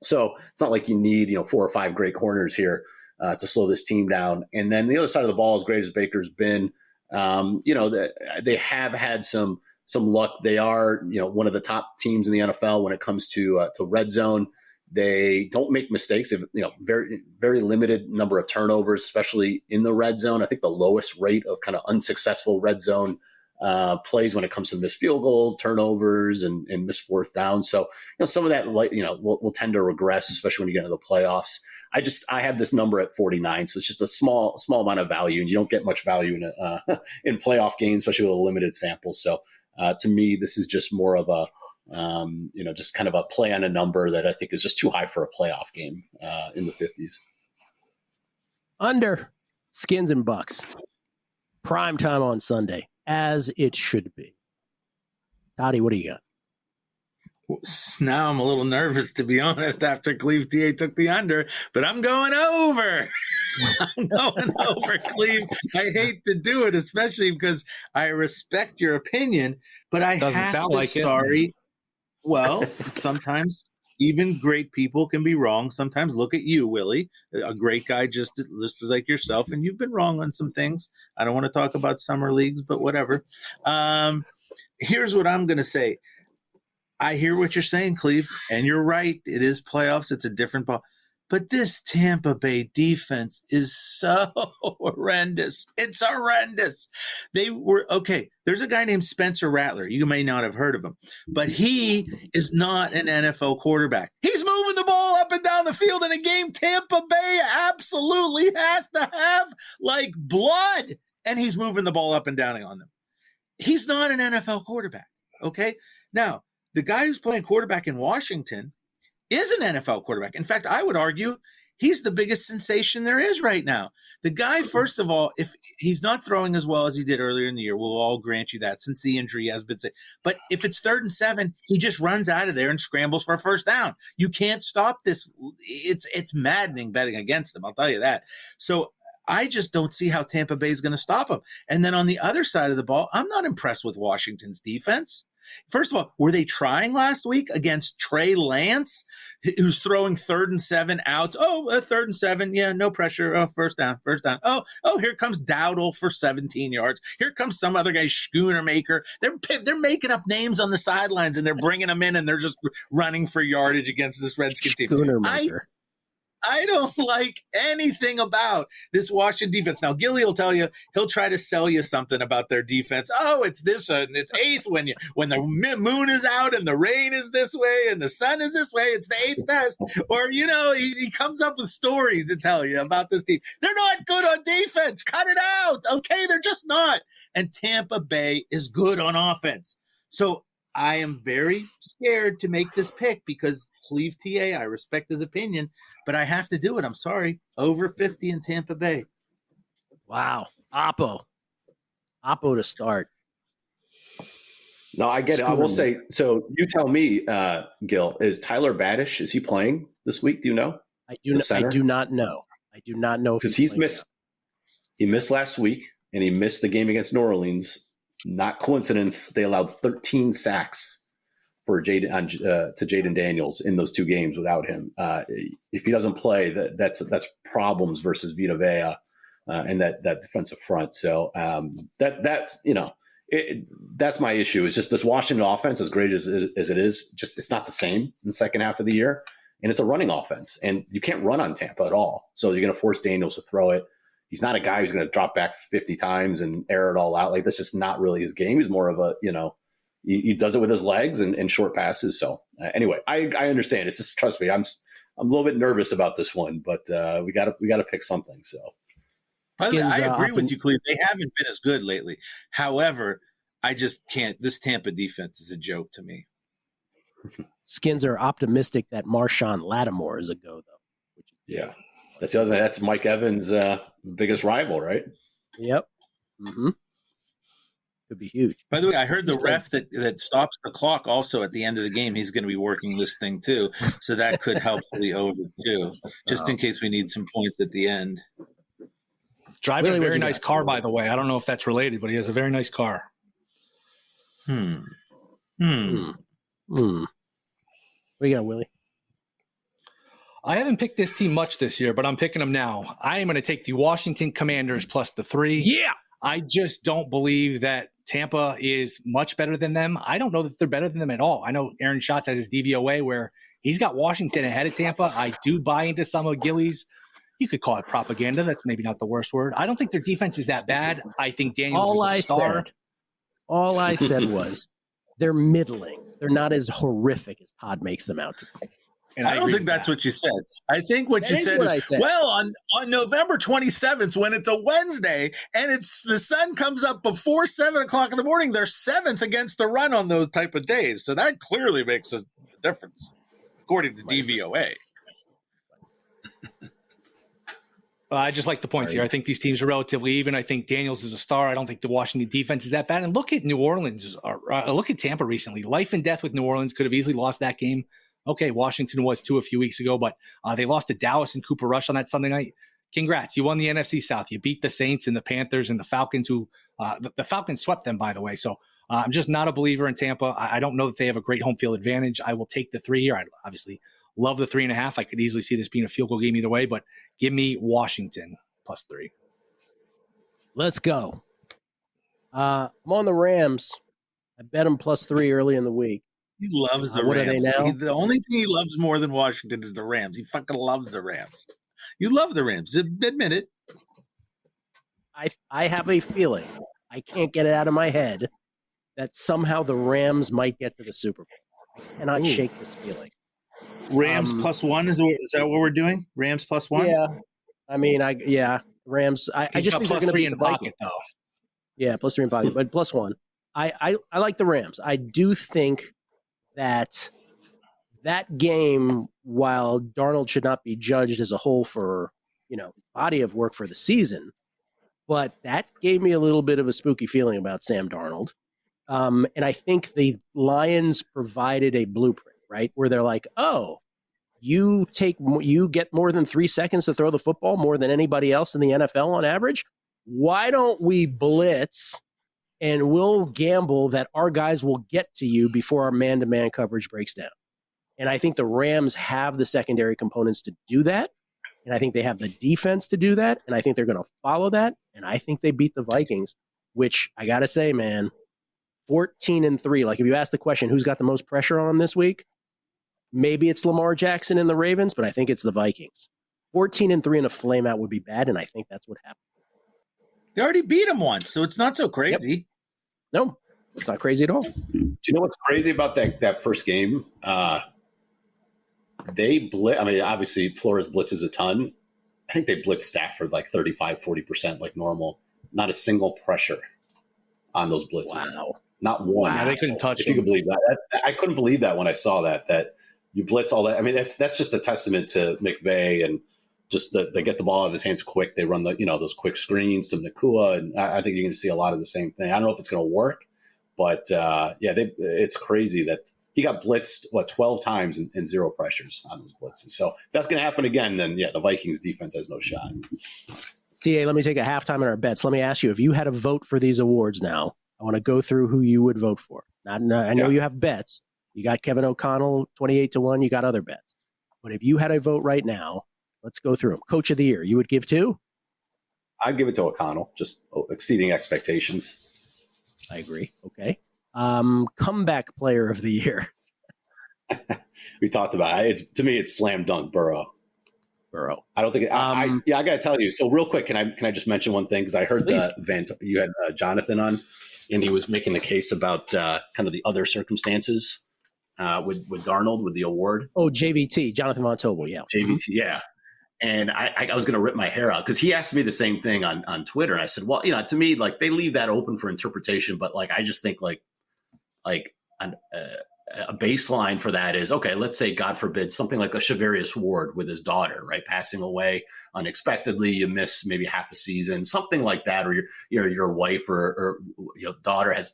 So it's not like you need 4 or 5 great corners here to slow this team down. And then the other side of the ball, as great as Baker's been, they have had some luck. They are one of the top teams in the NFL when it comes to red zone. They don't make mistakes. They've very, very limited number of turnovers, especially in the red zone. I think the lowest rate of kind of unsuccessful red zone plays when it comes to missed field goals, turnovers, and missed 4th down. So, some of that, will tend to regress, especially when you get into the playoffs. I have this number at 49, so it's just a small amount of value, and you don't get much value in playoff games, especially with a limited sample. So, to me, this is just more of a, just kind of a play on a number that I think is just too high for a playoff game in the 50s. Under Skins and Bucks. Prime time on Sunday, as it should be. Toddy, what do you got? Now I'm a little nervous, to be honest, after ClevTA took the under, but I'm going over. I'm going over, Cleve. I hate to do it, especially because I respect your opinion, but I Doesn't have sound to. Like sorry. It. Well, sometimes even great people can be wrong. Sometimes look at you, Willie, a great guy just like yourself, and you've been wrong on some things. I don't want to talk about summer leagues, but whatever. Here's what I'm going to say. I hear what you're saying, Cleve, and you're right. It is playoffs. It's a different ball. But this Tampa Bay defense is so horrendous. It's horrendous. They were okay. There's a guy named Spencer Rattler. You may not have heard of him, but he is not an NFL quarterback. He's moving the ball up and down the field in a game Tampa Bay absolutely has to have like blood, and he's moving the ball up and down on them. He's not an NFL quarterback. Okay. Now, the guy who's playing quarterback in Washington is an NFL quarterback. In fact, I would argue he's the biggest sensation there is right now. The guy, first of all, if he's not throwing as well as he did earlier in the year, we'll all grant you that since the injury has been said. But if it's 3rd and 7, he just runs out of there and scrambles for a first down. You can't stop this. It's maddening betting against him. I'll tell you that. So I just don't see how Tampa Bay is going to stop him. And then on the other side of the ball, I'm not impressed with Washington's defense. First of all, were they trying last week against Trey Lance, who's throwing 3rd and 7 out? Oh, 3rd and 7. Yeah, no pressure. Oh, first down. Oh, here comes Dowdle for 17 yards. Here comes some other guy, Schoonermaker. They're making up names on the sidelines, and they're bringing them in, and they're just running for yardage against this Redskin team. Schoonermaker. I don't like anything about this Washington defense. Now, Gilly will tell you, he'll try to sell you something about their defense. Oh, it's this and it's 8th when the moon is out and the rain is this way and the sun is this way. It's the 8th best. Or, he comes up with stories to tell you about this team. They're not good on defense. Cut it out. Okay, they're just not. And Tampa Bay is good on offense. So I am very scared to make this pick because ClevTA, I respect his opinion, but I have to do it. I'm sorry. Over 50 in Tampa Bay. Wow. Oppo to start. No, I get it. I will say, so you tell me, Gil, is Tyler Badish, is he playing this week? Do you know? I do not know. I do not know. Because he's missed. He missed last week, and he missed the game against New Orleans. Not coincidence. They allowed 13 sacks for Jaden Daniels in those 2 games without him. If he doesn't play, that's problems versus Vita Vea and that defensive front. So that's my issue. It's just this Washington offense, as great as it is, just it's not the same in the second half of the year, and it's a running offense, and you can't run on Tampa at all. So you're going to force Daniels to throw it. He's not a guy who's going to drop back 50 times and air it all out. Like, that's just not really his game. He's more of a, he does it with his legs and short passes. So anyway, I understand. It's just, trust me, I'm a little bit nervous about this one, but we got to pick something. So I agree with you, Cleve. They haven't been as good lately. However, I just can't. This Tampa defense is a joke to me. Skins are optimistic that Marshawn Lattimore is a go, though. Yeah. That's the other thing. That's Mike Evans' biggest rival, right? Yep. Mm-hmm. Could be huge. By the way, I heard the ref that stops the clock also at the end of the game, he's going to be working this thing too. So that could help for the over too, just in case we need some points at the end. Driving a very nice car, by the way. I don't know if that's related, but he has a very nice car. What do you got, Willie? I haven't picked this team much this year, but I'm picking them now. I am going to take the Washington Commanders plus the 3. Yeah. I just don't believe that Tampa is much better than them. I don't know that they're better than them at all. I know Aaron Schatz has his DVOA where he's got Washington ahead of Tampa. I do buy into some of Gilly's. You could call it propaganda. That's maybe not the worst word. I don't think their defense is that bad. I think Daniels is a star. All I said was they're middling. They're not as horrific as Todd makes them out to be. And I don't think that's what you said. I think what you said is, well, on November 27th, when it's a Wednesday and the sun comes up before 7 o'clock in the morning, they're 7th against the run on those type of days. So that clearly makes a difference, according to DVOA. I just like the points here. I think these teams are relatively even. I think Daniels is a star. I don't think the Washington defense is that bad. And look at New Orleans. Look at Tampa recently. Life and death with New Orleans. Could have easily lost that game. Okay, Washington was too a few weeks ago, but they lost to Dallas and Cooper Rush on that Sunday night. Congrats. You won the NFC South. You beat the Saints and the Panthers and the Falcons, who the Falcons swept them, by the way. So I'm just not a believer in Tampa. I don't know that they have a great home field advantage. I will take the 3 here. I obviously love the 3.5. I could easily see this being a field goal game either way, but give me Washington plus 3. Let's go. I'm on the Rams. I bet them plus 3 early in the week. He loves the What Rams. are they now? The only thing he loves more than Washington is the Rams. He fucking loves the Rams. You love the Rams. Admit it. I have a feeling, I can't get it out of my head, that somehow the Rams might get to the Super Bowl. I cannot shake this feeling. Rams +1 is that what we're doing? Rams +1? Yeah. I mean, Rams. I just think they're going to be in pocket, though. Yeah, +3 in pocket, but +1. I like the Rams. I do think that game, while Darnold should not be judged as a whole for, body of work for the season, but that gave me a little bit of a spooky feeling about Sam Darnold. And I think the Lions provided a blueprint, right? Where they're like, oh, you get more than 3 seconds to throw the football, more than anybody else in the NFL on average. Why don't we blitz and we'll gamble that our guys will get to you before our man-to-man coverage breaks down? And I think the Rams have the secondary components to do that. And I think they have the defense to do that. And I think they're going to follow that. And I think they beat the Vikings, which I got to say, man, 14-3. Like, if you ask the question, who's got the most pressure on them this week? Maybe it's Lamar Jackson and the Ravens, but I think it's the Vikings. 14-3 in a flame out would be bad, and I think that's what happened. They already beat him once, so it's not so crazy. Yep. No, it's not crazy at all. Do you know what's crazy about that first game? Obviously Flores blitzes a ton. I think they blitzed Stafford like 35-40% like normal. Not a single pressure on those blitzes. Wow. Not one. Wow, they couldn't touch if you him. could believe that. I couldn't believe that when I saw that you blitz all that. I mean, that's just a testament to McVay, and just they get the ball out of his hands quick. They run those quick screens to Nakua, and I think you're going to see a lot of the same thing. I don't know if it's going to work, but it's crazy that he got blitzed 12 times and 0 pressures on those blitzes. So if that's going to happen again, then the Vikings defense has no shot. TA, let me take a halftime in our bets. Let me ask you, if you had a vote for these awards now, I want to go through who you would vote for. I know you have bets. You got Kevin O'Connell 28-1. You got other bets. But if you had a vote right now, let's go through them. Coach of the year, you would give to? I'd give it to O'Connell, just exceeding expectations. I agree. Okay. Comeback player of the year. We talked about it. To me, it's slam dunk Burrow. I don't think I got to tell you. So real quick, can I just mention one thing? Because I heard you had Jonathan on, and he was making the case about kind of the other circumstances with Darnold, with the award. Oh, JVT, Jonathan Von Tobel, yeah. JVT, yeah. And I was going to rip my hair out because he asked me the same thing on Twitter. And I said, well, to me, like, they leave that open for interpretation. But like, I just think a baseline for that is, okay, let's say, God forbid, something like a Shavarius Ward with his daughter, right, passing away unexpectedly. You miss maybe half a season, something like that, or your wife or daughter has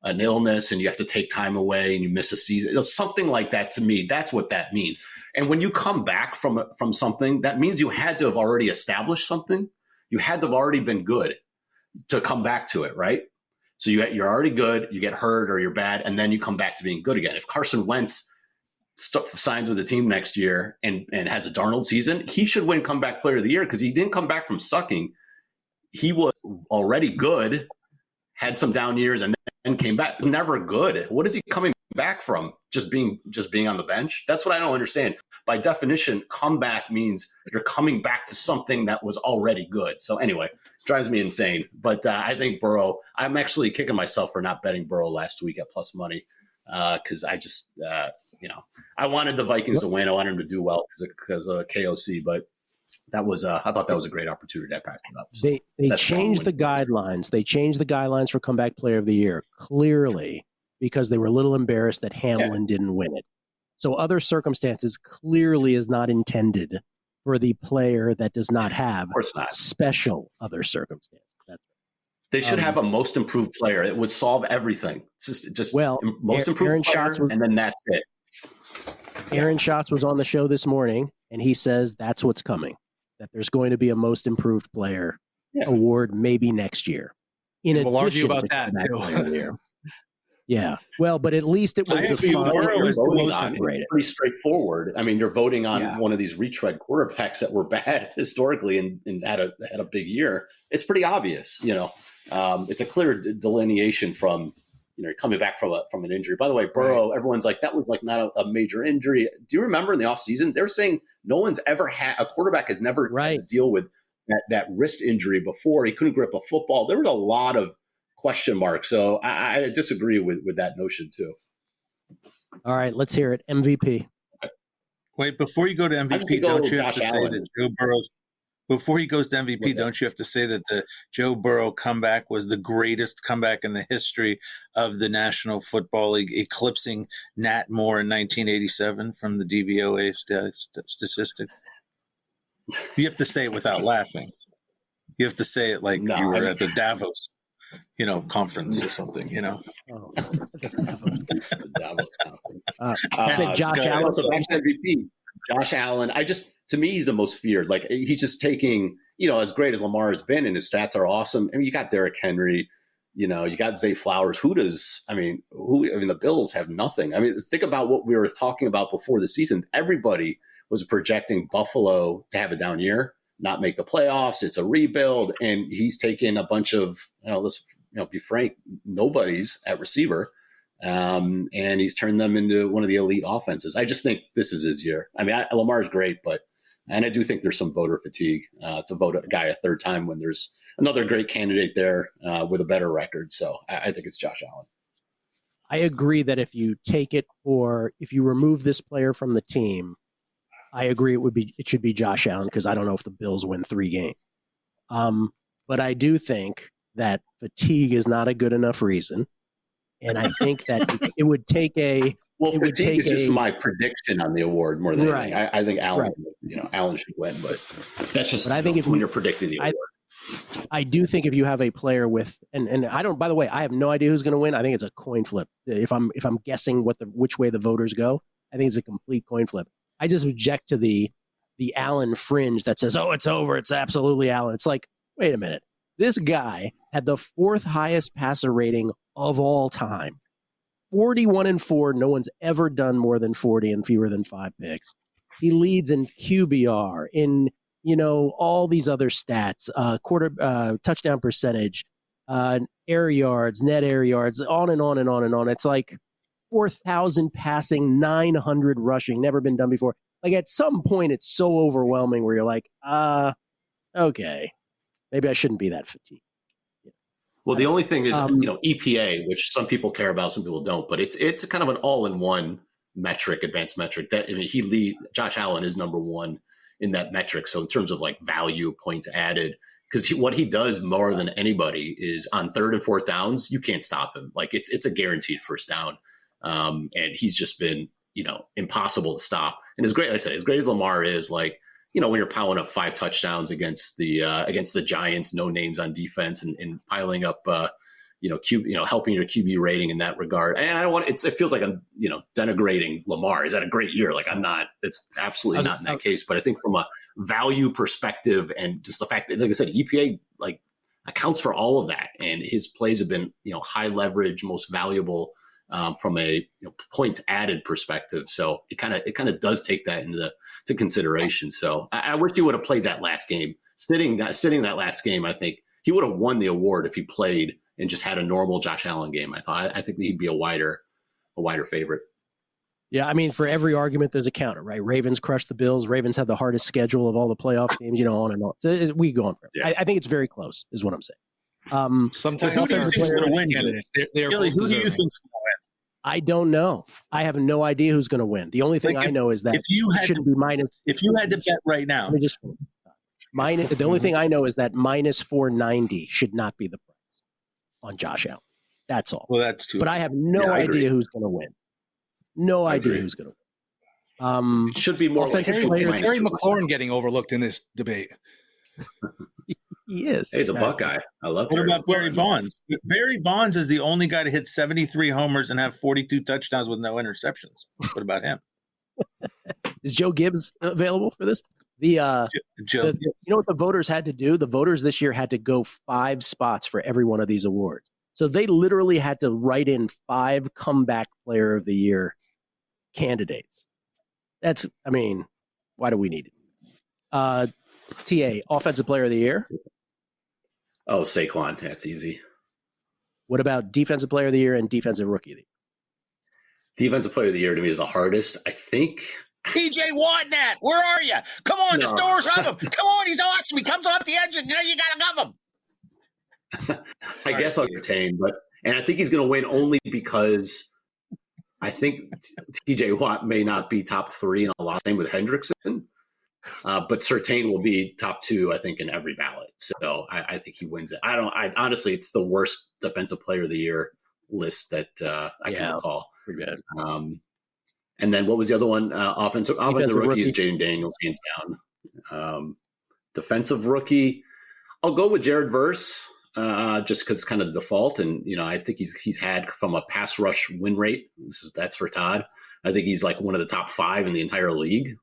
an illness and you have to take time away and you miss a season, something like that. To me, that's what that means. And when you come back from something, that means you had to have already established something. You had to have already been good to come back to it, right? So you're already good, you get hurt or you're bad, and then you come back to being good again. If Carson Wentz signs with the team next year and has a Darnold season, he should win Comeback Player of the Year because he didn't come back from sucking. He was already good, had some down years, and then came back. Never good. What is he coming back from? Just being on the bench? That's what I don't understand. By definition, comeback means you're coming back to something that was already good. So anyway, drives me insane. But I think Burrow, I'm actually kicking myself for not betting Burrow last week at plus money because I just, I wanted the Vikings to win. I wanted them to do well because of KOC. But that was, I thought that was a great opportunity. I passed it up. So they changed the guidelines. They changed the guidelines for Comeback Player of the Year, clearly because they were a little embarrassed that Hamlin didn't win it. So other circumstances clearly is not intended for the player that does not have special other circumstances. They should have a most improved player. It would solve everything. It's just most improved Aaron player, and then that's it. Aaron Schatz was on the show this morning, and he says that's what's coming, that there's going to be a most improved player award maybe next year. We'll argue about that, too. Yeah, well, but at least it was pretty straightforward. I mean, you're voting on one of these retread quarterbacks that were bad historically and had a big year. It's pretty obvious, It's a clear delineation from coming back from an injury. By the way, Burrow, everyone's like, that was like not a major injury. Do you remember in the offseason, they're saying no one's ever had, a quarterback has never had to deal with that wrist injury before. He couldn't grip a football. There was a lot of question marks. So I disagree with that notion too. All right, let's hear it. MVP. Wait, before you go to MVP, don't you have to say that Joe Burrow, before he goes to MVP, don't you have to say that the Joe Burrow comeback was the greatest comeback in the history of the National Football League, eclipsing Nat Moore in 1987 from the DVOA statistics? You have to say it without laughing. You have to say it like you were at the Davos, conference or something, Oh. Davos conference. Said Josh Allen. MVP. Josh Allen. To me, he's the most feared. Like, he's just taking, as great as Lamar has been, and his stats are awesome. I mean, you got Derrick Henry, you got Zay Flowers. The Bills have nothing. I mean, think about what we were talking about before the season. Everybody was projecting Buffalo to have a down year, not make the playoffs. It's a rebuild. And he's taken a bunch of, let's be frank, nobodies at receiver. And he's turned them into one of the elite offenses. I just think this is his year. I mean, Lamar's great, and I do think there's some voter fatigue to vote a guy a third time when there's another great candidate there with a better record. So I think it's Josh Allen. I agree that if you take it, or if you remove this player from the team, I agree it should be Josh Allen, because I don't know if the Bills win 3 games. But I do think that fatigue is not a good enough reason. And I think that it would take a fatigue is just my prediction on the award more than anything. I think Allen, Allen should win, but that's just. But I think when you're predicting the award, I do think if you have a player with, and I don't. By the way, I have no idea who's going to win. I think it's a coin flip. If I'm guessing which way the voters go, I think it's a complete coin flip. I just object to the Allen fringe that says, "Oh, it's over. It's absolutely Allen." It's like, wait a minute. This guy had the 4th highest passer rating of all time. 41-4. No one's ever done more than 40 and fewer than 5 picks. He leads in QBR, in all these other stats, touchdown percentage, air yards, net air yards, on and on and on and on. It's like 4,000 passing, 900 rushing, never been done before. Like, at some point, it's so overwhelming where you're like, okay, maybe I shouldn't be that fatigued. Well, the only thing is, EPA, which some people care about, some people don't, but it's kind of an all-in-one metric, advanced metric. Josh Allen is number 1 in that metric. So in terms of like value, points added, because what he does more than anybody is on 3rd and 4th downs, you can't stop him. Like, it's a guaranteed first down, and he's just been impossible to stop. And as great, like I said, as great as Lamar is, like, when you're piling up 5 touchdowns against the Giants, no names on defense, and piling up, helping your QB rating in that regard. And I don't want it feels like I'm, denigrating Lamar. Is that a great year? Like, I'm not. It's absolutely not in that case. But I think from a value perspective, and just the fact that, like I said, EPA like accounts for all of that, and his plays have been high leverage, most valuable. From a points added perspective, so it kind of does take that into consideration. So I wish he would have played that last game. Sitting that last game, I think he would have won the award if he played and just had a normal Josh Allen game. I think he'd be a wider favorite. Yeah, I mean, for every argument, there's a counter, right? Ravens crushed the Bills. Ravens had the hardest schedule of all the playoff teams. On and on. So we go on for it. Yeah. I think it's very close, is what I'm saying. Sometimes who do you think's going to win? Billy, who do you think's going to win? I don't know. I have no idea who's going to win. The only thing I know is that if you had to, be minus. If you had to bet right now, the only thing I know is that minus 490 should not be the price on Josh Allen. That's all. Well, that's too. But I have no idea who's going to win. No idea who's going to win. Should be more. Like Terry McLaurin getting overlooked in this debate. He is. He's a Buckeye. I love What about Barry Bonds? Barry Bonds is the only guy to hit 73 homers and have 42 touchdowns with no interceptions. What about him? Is Joe Gibbs available for this? You know what the voters had to do? The voters this year had to go 5 spots for every one of these awards. So they literally had to write in 5 comeback player of the year candidates. Why do we need it? TA, offensive player of the year. Oh, Saquon. That's easy. What about defensive player of the year and defensive rookie of the year? Defensive player of the year to me is the hardest. I think PJ Watt, where are you? Come on, the stores love him. Come on, he's awesome. He comes off the edge, and now you gotta love him. I guess I'll retain, and I think he's going to win only because I think TJ Watt may not be top 3 in a lot. Same with Hendrickson, but Surtain will be top 2, I think, in every ballot. So I think he wins it. I honestly, it's the worst defensive player of the year list that I can recall. Pretty bad. And then what was the other one? Offensive rookie is Jaden Daniels, hands down. Defensive rookie, I'll go with Jared Verse. Just because it's kind of the default, and I think he's had from a pass rush win rate. That's for Todd. I think he's like one of the top 5 in the entire league.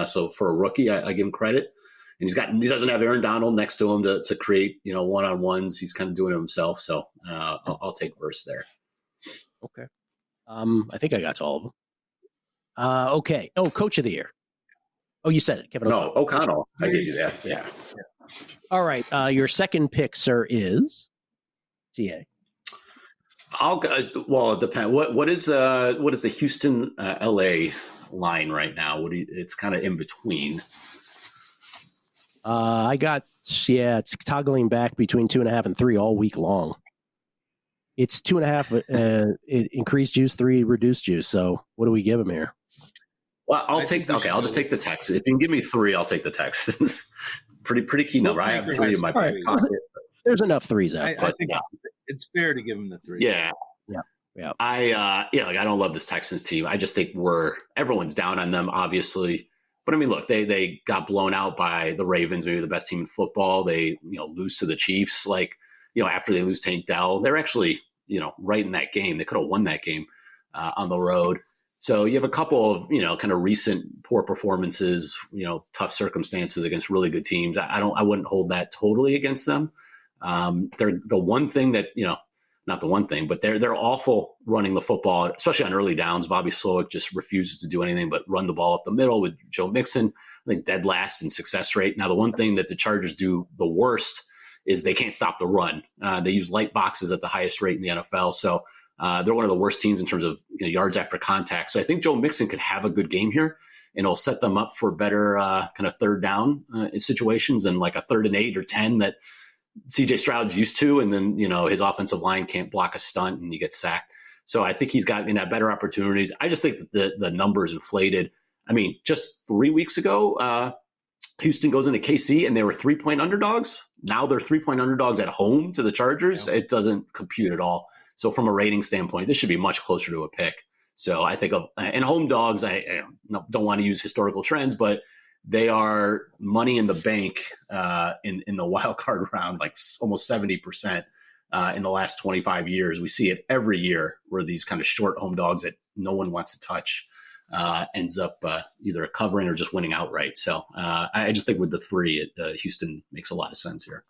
So for a rookie, I give him credit. And he doesn't have Aaron Donald next to him to create one-on-ones. He's kind of doing it himself. So I'll take Verse there. Okay. I think I got to all of them. Okay. Oh, coach of the year. Oh, you said it, Kevin O'Connell. No, O'Connell. I gave you that. Yeah. All right. Your second pick, sir, is TA. Well, it depends. What is the Houston LA line right now? It's kind of in between. It's toggling back between 2.5 and 3 all week long. It's 2.5 increased juice, 3 reduced juice. So what do we give him here? Well, I'll just take the Texans. If you can give me 3, I'll take the Texans. pretty key number. I have 3 in my back pocket. There's enough 3s out. I think it's fair to give him the 3. Yeah. I don't love this Texans team. I just think everyone's down on them, obviously. But I mean, look, they got blown out by the Ravens, maybe the best team in football. They lose to the Chiefs, after they lose Tank Dell. They're actually right in that game. They could have won that game on the road. So you have a couple of, kind of recent poor performances, tough circumstances against really good teams. I wouldn't hold that totally against them. They're the one thing that, not the one thing, but they're awful running the football, especially on early downs. Bobby Slowick just refuses to do anything but run the ball up the middle with Joe Mixon. I think dead last in success rate. Now, the one thing that the Chargers do the worst is they can't stop the run. They use light boxes at the highest rate in the NFL. So they're one of the worst teams in terms of yards after contact. So I think Joe Mixon could have a good game here, and it'll set them up for better kind of third down situations and like a 3rd and 8 or 10 that CJ Stroud's used to. And then, his offensive line can't block a stunt and you get sacked. So I think he's got better opportunities. I just think that the numbers inflated. I mean, just 3 weeks ago, Houston goes into KC and they were 3-point underdogs. Now they're 3-point underdogs at home to the Chargers. Yeah. It doesn't compute at all. So from a rating standpoint, this should be much closer to a pick. So I think and home dogs, I don't want to use historical trends, but they are money in the bank in the wild card round, like almost 70% in the last 25 years. We see it every year where these kind of short home dogs that no one wants to touch ends up either covering or just winning outright. So I just think with the 3, Houston makes a lot of sense here.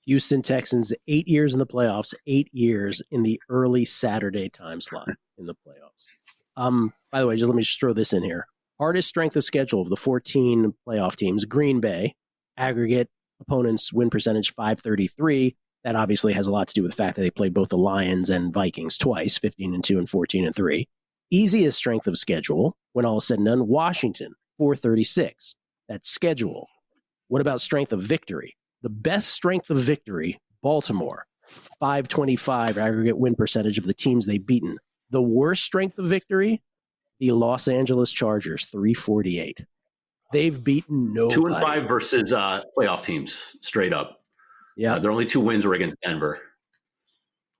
Houston Texans, 8 years in the playoffs, 8 years in the early Saturday time slot in the playoffs. By the way, let me throw this in here. Hardest strength of schedule of the 14 playoff teams, Green Bay, aggregate opponents win percentage 533. That obviously has a lot to do with the fact that they played both the Lions and Vikings twice, 15-2 and 14-3. Easiest strength of schedule, when all is said and done, Washington, 436. That's schedule. What about strength of victory? The best strength of victory, Baltimore, 525 aggregate win percentage of the teams they've beaten. The worst strength of victory, the Los Angeles Chargers, 348. They've beaten nobody. 2-5 versus playoff teams, straight up. Yeah, their only 2 wins were against Denver.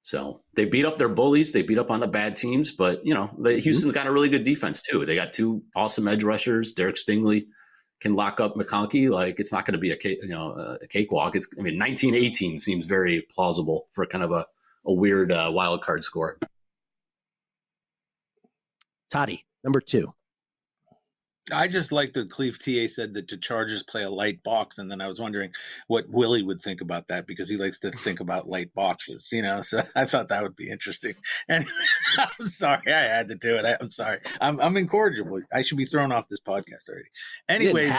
So they beat up their bullies. They beat up on the bad teams. But, Houston's got a really good defense, too. They got 2 awesome edge rushers. Derek Stingley can lock up McConkey. Like, it's not going to be a cakewalk. 19-18 seems very plausible for kind of a weird wild card score. Toddy, number 2. I just like that ClevTA said that the Chargers play a light box, and then I was wondering what Willie would think about that because he likes to think about light boxes, So I thought that would be interesting. And I'm sorry, I had to do it. I'm sorry. I'm incorrigible. I should be thrown off this podcast already. Anyways,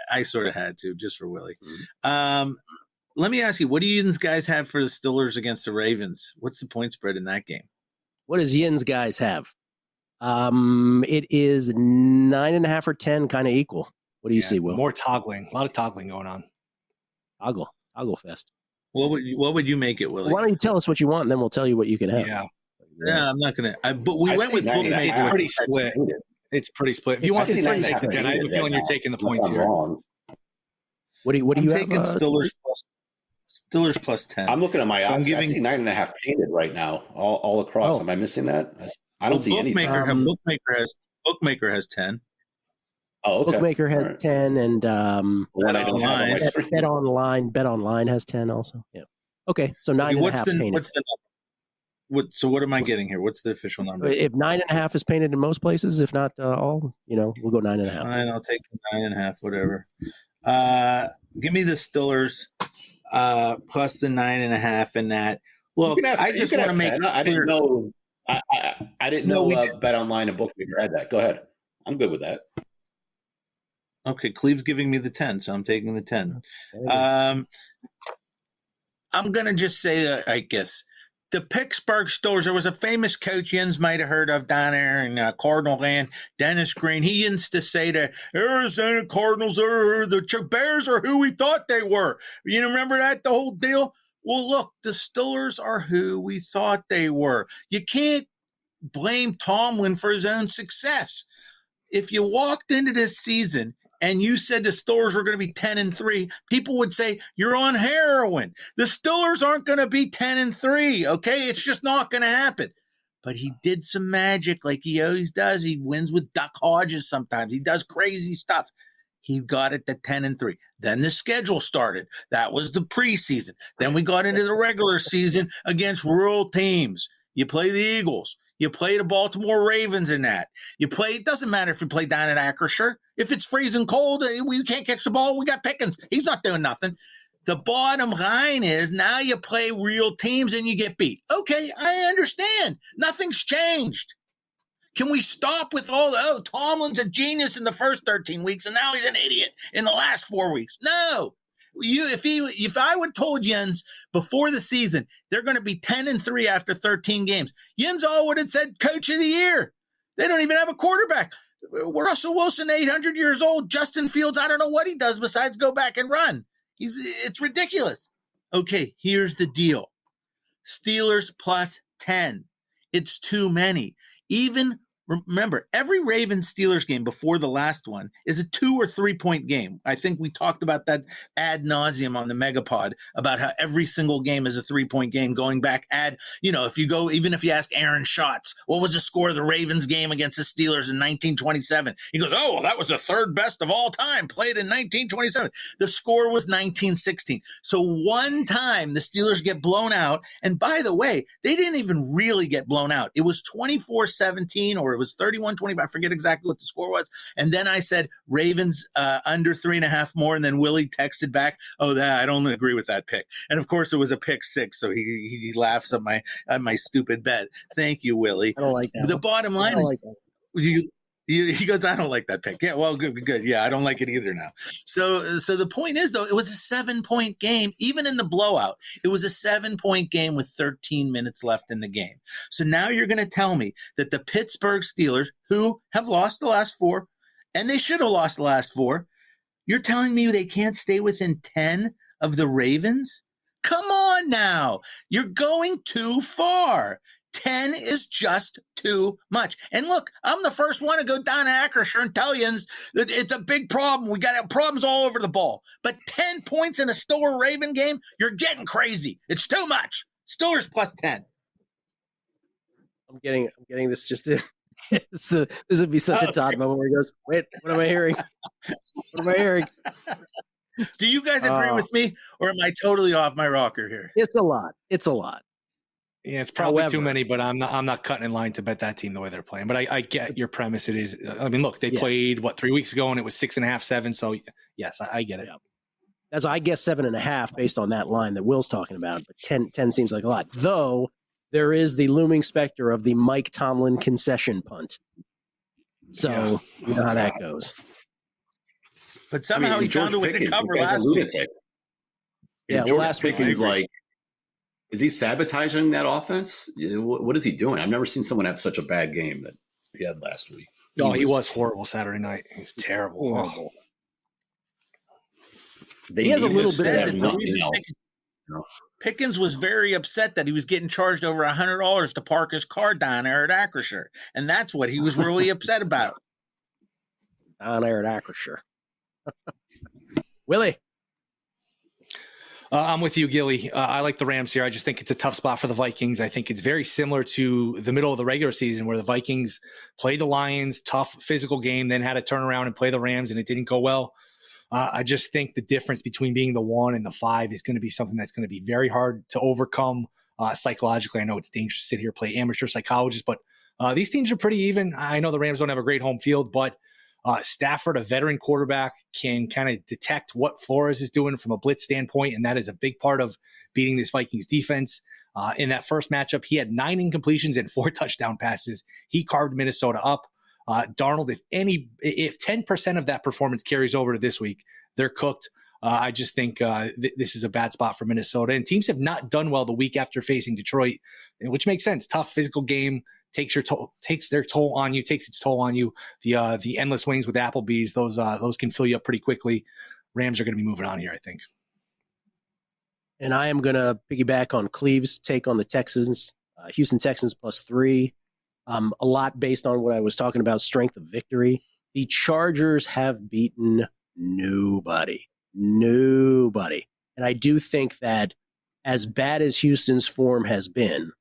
I sort of had to just for Willie. let me ask you, what do you guys have for the Steelers against the Ravens? What's the point spread in that game? What does Yin's guys have? It is 9.5 or 10, kind of equal. What do you see, Will? More toggling. A lot of toggling going on. Toggle fest. What would you make it, Willie? Why don't you tell us what you want, and then we'll tell you what you can have. Yeah, I'm not gonna. But we went with bookmaker. It's pretty split. It's pretty split. If you want to take the 10, I have a feeling you're taking the points here. What do you I'm have? Taking Steelers plus 10. I'm looking at my odds. I see 9.5 painted right now, all across. Am I missing that? I don't see anything. Bookmaker has 10. Oh, okay. Bookmaker has 10, and Bet Online has 10 also. Yeah. Okay, so 9.5 painted. What's the number? What am I getting here? What's the official number? If 9.5 is painted in most places, if not all, we'll go 9.5. Fine, I'll take 9.5, whatever. Give me the Steelers plus the 9.5 in that. Look, I just want to make. I didn't know. I didn't know Bet Online and Bookmaker had that. Go ahead. I'm good with that. Okay, Cleve's giving me the 10, so I'm taking the 10. I'm gonna just say, I guess. The Pittsburgh Steelers, there was a famous coach Jens might have heard of down there in Cardinal land, Dennis Green. He used to say that Arizona Cardinals the Bears are who we thought they were. You remember that, the whole deal? Well, look, the Steelers are who we thought they were. You can't blame Tomlin for his own success. If you walked into this season and you said the Steelers were going to be 10-3, people would say you're on heroin. The Steelers aren't going to be 10-3, okay? It's just not going to happen. But he did some magic like he always does. He wins with Duck Hodges sometimes. He does crazy stuff. He got it to 10-3. Then the schedule started. That was the preseason. Then we got into the regular season against rural teams. You play the Eagles. You play the Baltimore Ravens in that. You play, it doesn't matter if you play down at Acrisure. If it's freezing cold, we can't catch the ball, we got Pickens. He's not doing nothing. The bottom line is now you play real teams and you get beat. Okay, I understand. Nothing's changed. Can we stop with Tomlin's a genius in the first 13 weeks and now he's an idiot in the last 4 weeks? No. If I would told Jens before the season they're going to be 10-3 after 13 games, Jens all would have said Coach of the Year. They don't even have a quarterback. Russell Wilson, 800 years old. Justin Fields, I don't know what he does besides go back and run. It's ridiculous. Okay, here's the deal. Steelers plus 10. It's too many. Even remember, every Ravens-Steelers game before the last one is a 2 or 3 point game. I think we talked about that ad nauseum on the Megapod about how every single game is a 3 point game going back even if you ask Aaron Schatz, what was the score of the Ravens game against the Steelers in 1927? He goes, that was the third best of all time, played in 1927. The score was 1916. So one time the Steelers get blown out. And by the way, they didn't even really get blown out. It was 24-17 or it was 31-25. I forget exactly what the score was. And then I said Ravens under 3.5 more. And then Willie texted back, I don't agree with that pick. And of course it was a pick 6. So he laughs at my stupid bet. Thank you, Willie. I don't like that. The bottom line is he goes, I don't like that pick. Yeah, well, good. Yeah, I don't like it either now. So the point is, though, it was a 7 point game. Even in the blowout, it was a 7 point game with 13 minutes left in the game. So now you're going to tell me that the Pittsburgh Steelers, who have lost the last 4, and they should have lost the last 4, you're telling me they can't stay within 10 of the Ravens? Come on now. You're going too far. 10 is just too much. And look, I'm the first one to go down to Acrisure and tell you that it's a big problem. We got problems all over the ball. But 10 points in a Steeler Raven game, you're getting crazy. It's too much. Steelers plus 10. I'm getting this just to, this would be such a Todd moment where he goes, wait, what am I hearing? What am I hearing? Do you guys agree with me, or am I totally off my rocker here? It's a lot. Yeah, it's probably too many, but I'm not cutting in line to bet that team the way they're playing. But I get your premise. It is. I mean, look, they played 3 weeks ago, and it was 6.5, 7. So yes, I get it. Yeah. That's I guess 7.5 based on that line that Will's talking about. But 10 seems like a lot. Though there is the looming specter of the Mike Tomlin concession punt. So you know how that goes. But somehow he found a way to cover last week. Is George Pickens like? Is he sabotaging that offense? What is he doing? I've never seen someone have such a bad game that he had last week. He was horrible Saturday night. He was terrible. Horrible. He has a little bit of nothing else. Pickens was very upset that he was getting charged over $100 to park his car down there at Acrisure, and that's what he was really upset about. Down there at Acrisure. Willie. I'm with you, Gilly. I like the Rams here. I just think it's a tough spot for the Vikings. I think it's very similar to the middle of the regular season where the Vikings played the Lions, tough physical game, then had to turn around and play the Rams, and it didn't go well. I just think the difference between being the 1 and the 5 is going to be something that's going to be very hard to overcome psychologically. I know it's dangerous to sit here and play amateur psychologist, but these teams are pretty even. I know the Rams don't have a great home field, but Stafford, a veteran quarterback, can kind of detect what Flores is doing from a blitz standpoint, and that is a big part of beating this Vikings defense. In that first matchup, he had 9 incompletions and 4 touchdown passes. He carved Minnesota up. Darnold, if 10% of that performance carries over to this week, they're cooked. I just think this is a bad spot for Minnesota. And teams have not done well the week after facing Detroit, which makes sense. Tough physical game takes its toll on you. The endless wings with Applebee's, those can fill you up pretty quickly. Rams are going to be moving on here, I think. And I am going to piggyback on Cleve's take on the Texans. Houston Texans +3. A lot based on what I was talking about, strength of victory. The Chargers have beaten nobody. And I do think that as bad as Houston's form has been,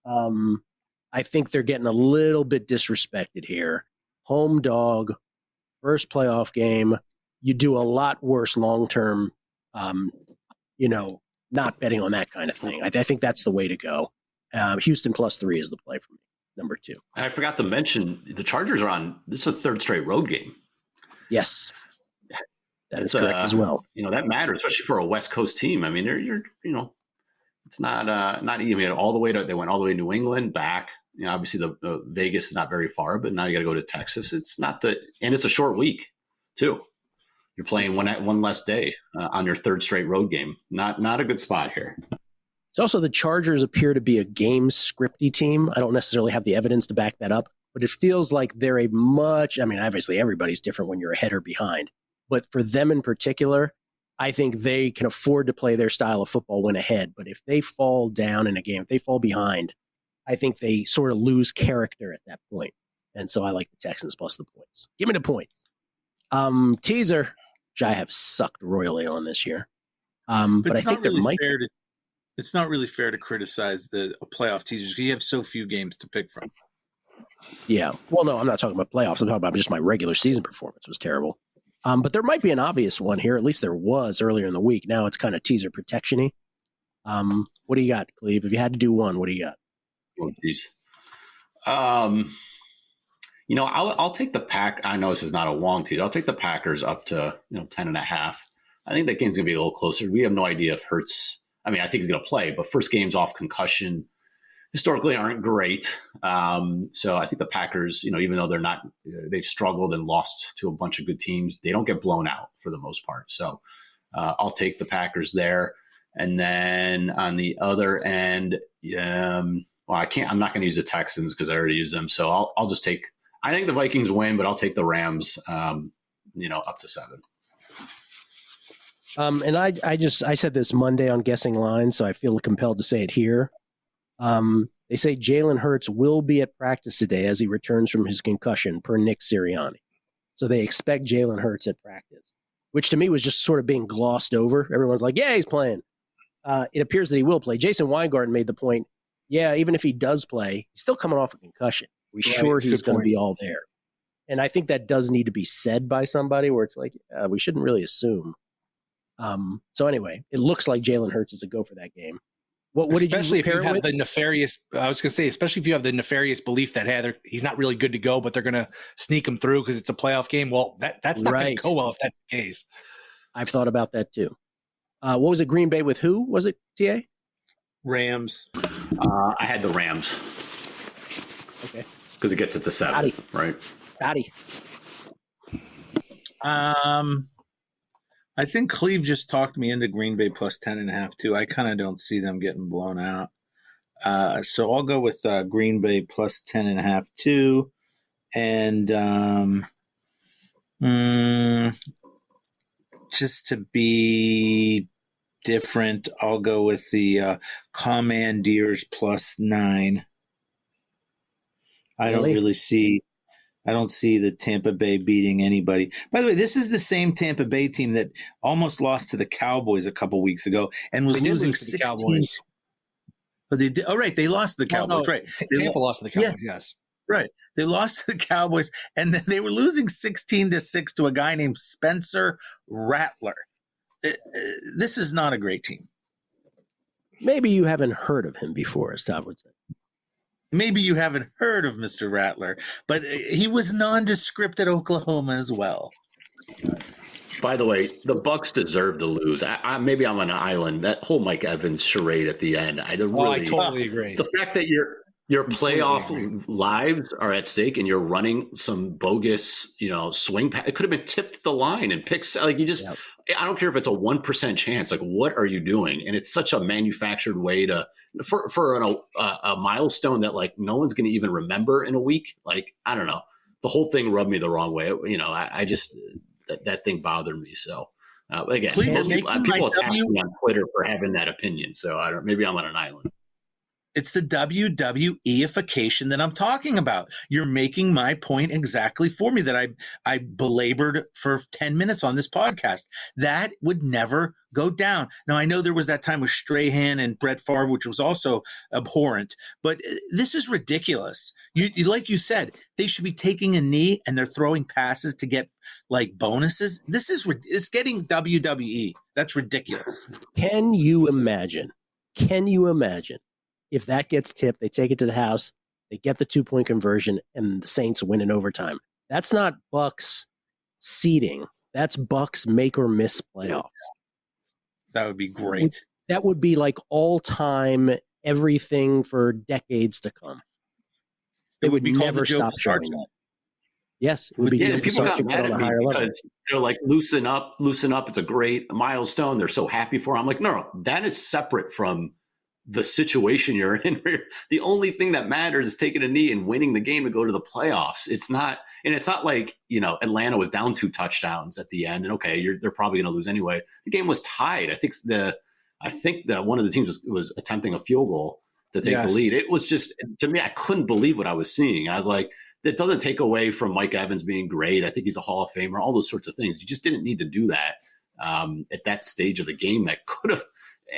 I think they're getting a little bit disrespected here. Home dog, first playoff game. You do a lot worse long-term, not betting on that kind of thing. I think that's the way to go. Houston +3 is the play for me. Number 2. I forgot to mention the Chargers are on. This is a 3rd straight road game. Yes, that is correct as well. That matters, especially for a West Coast team. I mean, it's not even all the way to. They went all the way to New England, back. Obviously the Vegas is not very far, but now you got to go to Texas. It's not and it's a short week too. You're playing one less day on your 3rd straight road game. Not a good spot here. It's also the Chargers appear to be a game scripty team. I don't necessarily have the evidence to back that up, but it feels like they're obviously everybody's different when you're ahead or behind. But for them in particular, I think they can afford to play their style of football when ahead. But if they fall down in a game, if they fall behind, I think they sort of lose character at that point. And so I like the Texans plus the points. Give me the points. Teaser, which I have sucked royally on this year. But I think there might be. It's not really fair to criticize the playoff teasers because you have so few games to pick from. Yeah. Well, no, I'm not talking about playoffs. I'm talking about just my regular season performance was terrible. But there might be an obvious one here. At least there was earlier in the week. Now it's kind of teaser protection-y. What do you got, Cleve? If you had to do one, what do you got? Oh, geez. I'll take the Pack. I know this is not a long teaser. I'll take the Packers up to 10.5. I think that game's gonna be a little closer. We have no idea if Hurts. I mean, I think he's going to play, but first games off concussion historically aren't great. So I think the Packers, even though they've struggled and lost to a bunch of good teams, they don't get blown out for the most part. So I'll take the Packers there. And then on the other end, I'm not going to use the Texans because I already used them. So I'll just take, I think the Vikings win, but I'll take the Rams, up to 7. And I said this Monday on Guessing Lines, so I feel compelled to say it here. They say Jalen Hurts will be at practice today as he returns from his concussion, per Nick Sirianni. So they expect Jalen Hurts at practice, which to me was just sort of being glossed over. Everyone's like, yeah, he's playing. It appears that he will play. Jason Weingarten made the point, yeah, even if he does play, he's still coming off a concussion. We're sure he's going to be all there. And I think that does need to be said by somebody where it's like, we shouldn't really assume. So anyway, it looks like Jalen Hurts is a go for that game. What did you especially if you have with? The nefarious? I was going to say, especially if you have the nefarious belief that he's not really good to go, but they're going to sneak him through because it's a playoff game. Well, that's not going to go well if that's the case. I've thought about that too. What was it? Green Bay with who? Was it TA? Rams. I had the Rams. Okay. Because it gets it to 7, right? Patty. I think Cleve just talked me into Green Bay plus 10.5 too. I kind of don't see them getting blown out. So I'll go with Green Bay plus 10.5 too. And just to be different, I'll go with the Commandeers plus 9. I don't see the Tampa Bay beating anybody. By the way, this is the same Tampa Bay team that almost lost to the Cowboys a couple weeks ago and was losing 16. Oh, they did. Oh, right. They lost to the Cowboys. Right. Tampa lost to the Cowboys. Yeah. Yes. Right. They lost to the Cowboys, and then they were losing 16-6 to a guy named Spencer Rattler. This is not a great team. Maybe you haven't heard of him before, as Todd would say. Maybe you haven't heard of Mr. Rattler, but he was nondescript at Oklahoma as well. By the way, the Bucs deserve to lose. Maybe I'm on an island. That whole Mike Evans charade at the end. I totally agree. The fact that your playoff lives are at stake and you're running some bogus, swing pass. It could have been tipped the line and picks. Like you just, I don't care if it's a 1% chance. Like, what are you doing? And it's such a manufactured way for a milestone that like no one's going to even remember in a week. Like, I don't know. The whole thing rubbed me the wrong way. I just that thing bothered me. So again, people attack me on Twitter for having that opinion. So maybe I'm on an island. It's the WWEification that I'm talking about. You're making my point exactly for me that I belabored for 10 minutes on this podcast. That would never go down. Now, I know there was that time with Strahan and Brett Favre, which was also abhorrent, but this is ridiculous. You like you said, they should be taking a knee and they're throwing passes to get like bonuses. It's getting WWE. That's ridiculous. Can you imagine if that gets tipped, they take it to the house, they get the 2-point conversion, and the Saints win in overtime? That's not Bucs seeding. That's Bucs make or miss playoffs. That would be great. That would be like all-time everything for decades to come. It would be never stop showing that. Yes, it would be. Yeah, people got mad at me because they're like, loosen up. It's a great milestone. They're so happy for it. I'm like, no, that is separate from the situation you're in. The only thing that matters is taking a knee and winning the game to go to the playoffs. It's not like, Atlanta was down 2 touchdowns at the end and they're probably going to lose anyway. The game was tied. I think that one of the teams was attempting a field goal to take the lead. It was just, to me, I couldn't believe what I was seeing. I was like, that doesn't take away from Mike Evans being great. I think he's a Hall of Famer, all those sorts of things. You just didn't need to do that at that stage of the game. That could have,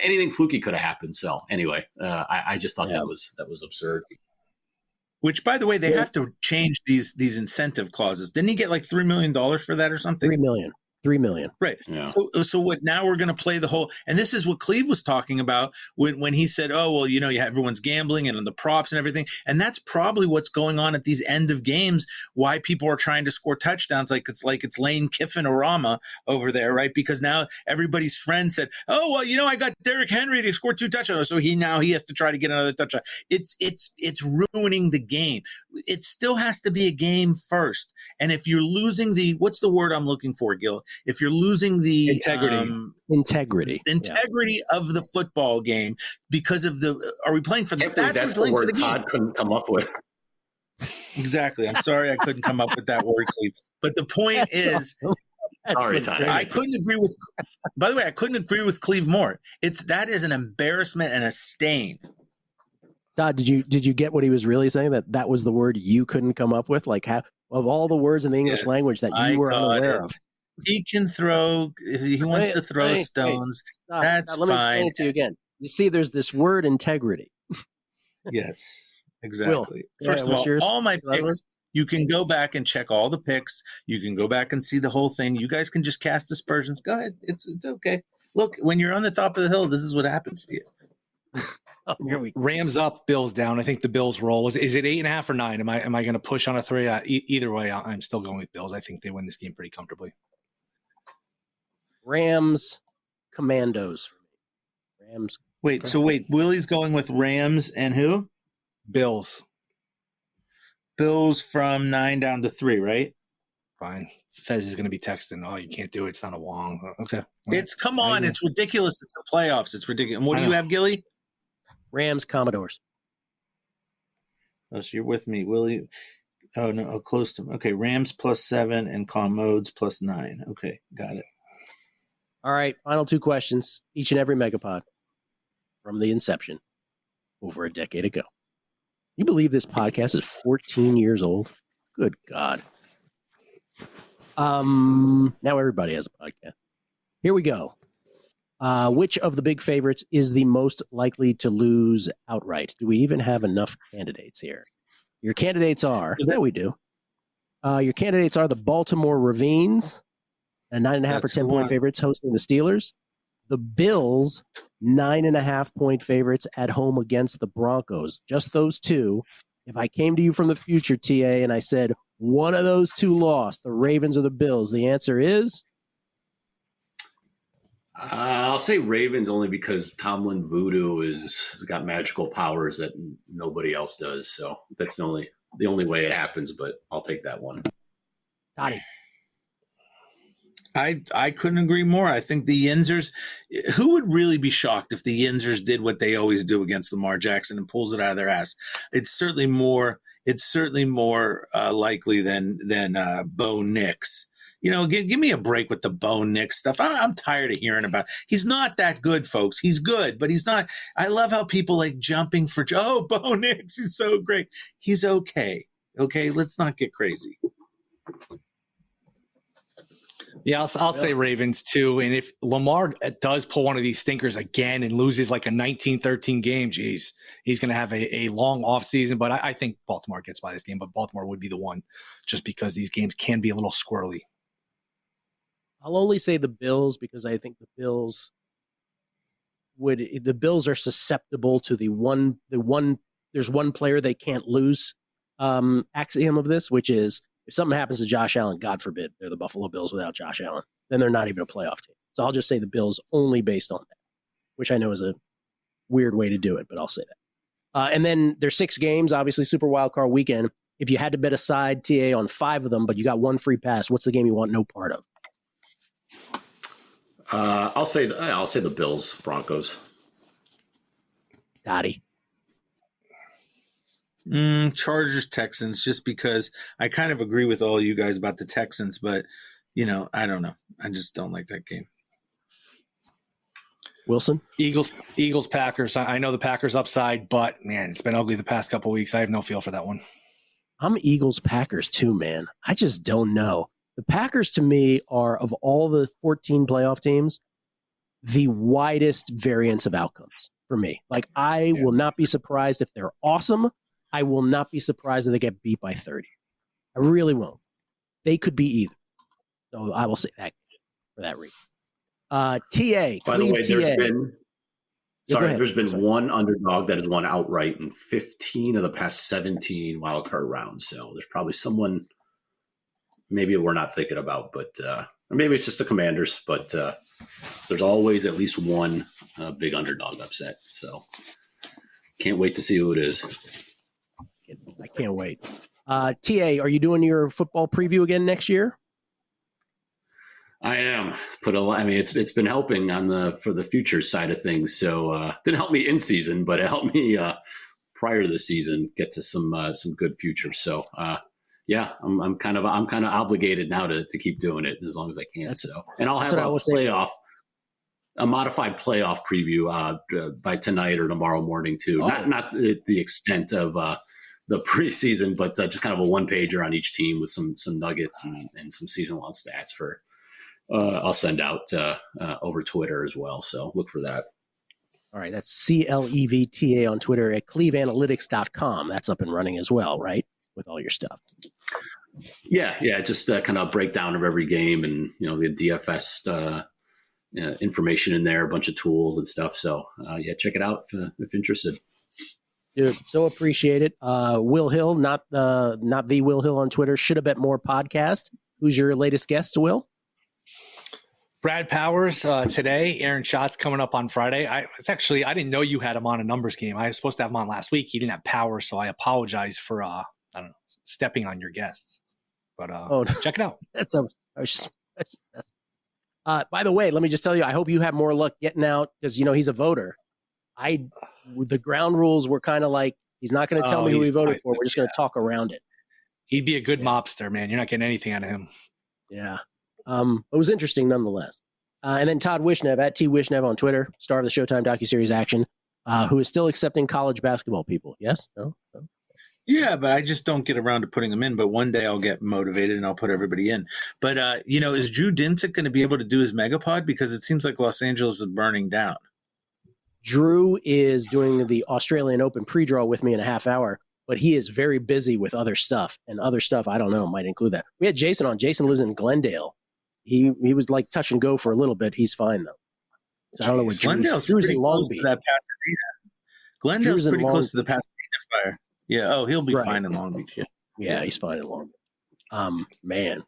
anything fluky could have happened. So anyway, I just thought that was absurd. Which, by the way, they have to change these incentive clauses. Didn't he get like $3 million for that or something? $3 million. Right. Yeah. So what? Now we're going to play the whole, and this is what Cleve was talking about when he said, "Oh, well, everyone's gambling and the props and everything," and that's probably what's going on at these end of games. Why people are trying to score touchdowns like it's Lane Kiffin-orama over there, right? Because now everybody's friend said, "Oh, well, I got Derrick Henry to score 2 touchdowns," so he has to try to get another touchdown. It's ruining the game. It still has to be a game first, and if you're losing what's the word I'm looking for, Gill? If you're losing the integrity of the football game because of are we playing for the stats? That's the word Todd couldn't come up with. Exactly. I'm sorry I couldn't come up with that word, Cleve. But the point is, sorry, Todd. I couldn't agree with. By the way, I couldn't agree with Cleve more. That is an embarrassment and a stain. Todd, did you get what he was really saying? That was the word you couldn't come up with? Like, of all the words in the English language that you were unaware of. He can throw. If he wants to throw stones, that's let me fine. explain it to you again. You see, there's this word integrity. Yes, exactly. First of all my picks, you can go back and check all the picks. You can go back and see the whole thing. You guys can just cast aspersions. Go ahead. It's okay. Look, when you're on the top of the hill, this is what happens to you. Rams up, Bills down. I think the Bills roll. Is it 8.5 or 9? Am I going to push on a 3? Either way, I'm still going with Bills. I think they win this game pretty comfortably. Rams, Commandos. Rams. Wait, Willie's going with Rams and who? Bills. Bills from 9 down to 3, right? Fine. Fez is going to be texting. Oh, you can't do it. It's not a Wong. Okay. Come on. It's ridiculous. It's the playoffs. It's ridiculous. And what do you have, Gilly? Rams, Commodores. Oh, so you're with me, Willie. Oh, no. Oh, close to me. Okay. Rams +7 and Commodes +9. Okay. Got it. All right. Final two questions. Each and every Megapod from the inception over a decade ago. You believe this podcast is 14 years old? Good God. Now everybody has a podcast. Here we go. Which of the big favorites is the most likely to lose outright? Do we even have enough candidates here? Your candidates are, we do. Your candidates are the Baltimore Ravines, and 9.5 or 10 point favorites hosting the Steelers. The Bills, 9.5 point favorites at home against the Broncos. Just those two. If I came to you from the future, TA, and I said one of those two lost, the Ravens or the Bills, the answer is? I'll say Ravens only because Tomlin Voodoo has got magical powers that nobody else does. So that's the only way it happens, but I'll take that one. Toddy. I couldn't agree more. I think the Yinzers, who would really be shocked if the Yinzers did what they always do against Lamar Jackson and pulls it out of their ass? It's certainly more likely than Bo Nix. You know, give me a break with the Bo Nix stuff. I'm tired of hearing about it. He's not that good, folks. He's good, but he's not. I love how people like jumping for, Bo Nix, he's so great. He's okay. Okay, let's not get crazy. Yeah, I'll say Ravens too. And if Lamar does pull one of these stinkers again and loses like a 19-13 game, geez, he's going to have a long offseason. But I think Baltimore gets by this game, but Baltimore would be the one just because these games can be a little squirrely. I'll only say the Bills because I think the Bills are susceptible to there's one player they can't lose axiom of this, which is if something happens to Josh Allen, God forbid, they're the Buffalo Bills without Josh Allen, then they're not even a playoff team. So I'll just say the Bills only based on that, which I know is a weird way to do it, but I'll say that. And then there's 6 games, obviously Super Wildcard Weekend. If you had to bet a side, TA, on 5 of them, but you got one free pass, what's the game you want no part of? I'll say the Bills, Broncos. Dottie. Chargers, Texans, just because I kind of agree with all you guys about the Texans, but, I don't know. I just don't like that game. Wilson? Eagles, Packers. I know the Packers upside, but, man, it's been ugly the past couple of weeks. I have no feel for that one. I'm Eagles, Packers too, man. I just don't know. The Packers, to me, are, of all the 14 playoff teams, the widest variance of outcomes for me. Like, I will not be surprised if they're awesome. I will not be surprised if they get beat by 30. I really won't. They could be either. So I will say that for that reason. TA. By the way, there's been one underdog that has won outright in 15 of the past 17 wildcard rounds. So there's probably someone maybe we're not thinking about, but or maybe it's just the Commanders. But there's always at least one big underdog upset. So can't wait to see who it is. I can't wait. TA, are you doing your football preview again next year? I am. It's been helping for the future side of things. So didn't help me in season, but it helped me prior to the season get to some good future. So I'm kind of obligated now to keep doing it as long as I can. And I'll have a modified playoff preview by tonight or tomorrow morning too. Oh. Not to the extent of the preseason, but just kind of a one pager on each team with some nuggets and some season long stats for. I'll send out over Twitter as well. So look for that. All right. That's CLEVTA on Twitter at cleveanalytics.com. That's up and running as well, right? With all your stuff. Yeah. Just kind of breakdown of every game and, the DFS information in there, a bunch of tools and stuff. So check it out if interested. Dude, so appreciate it. Will Hill, not the Will Hill on Twitter. Should have bet more podcast. Who's your latest guest, Will? Brad Powers today. Aaron Schatz coming up on Friday. I didn't know you had him on a numbers game. I was supposed to have him on last week. He didn't have Powers, so I apologize for stepping on your guests. But no. check it out. By the way, let me just tell you, I hope you have more luck getting out because, he's a voter. The ground rules were kind of like, he's not going to tell me who he voted for. We're just going to talk around it. He'd be a good mobster, man. You're not getting anything out of him. Yeah. It was interesting nonetheless. And then Todd Wishnev, at T Wishnev on Twitter, star of the Showtime docuseries Action, who is still accepting college basketball people. Yes? No? Yeah, but I just don't get around to putting them in. But one day I'll get motivated and I'll put everybody in. But, is Drew Dinsick going to be able to do his megapod? Because it seems like Los Angeles is burning down. Drew is doing the Australian Open pre-draw with me in a half hour, but he is very busy with other stuff. And other stuff, I don't know, might include that. We had Jason on. Jason lives in Glendale. He was like touch and go for a little bit. He's fine, though. So I don't know what Glendale's Drew's pretty in Long close Beach. to that Pasadena. Glendale's pretty close to the Pasadena fire. Yeah. He'll be fine in Long Beach. Yeah, he's fine in Long Beach. Man,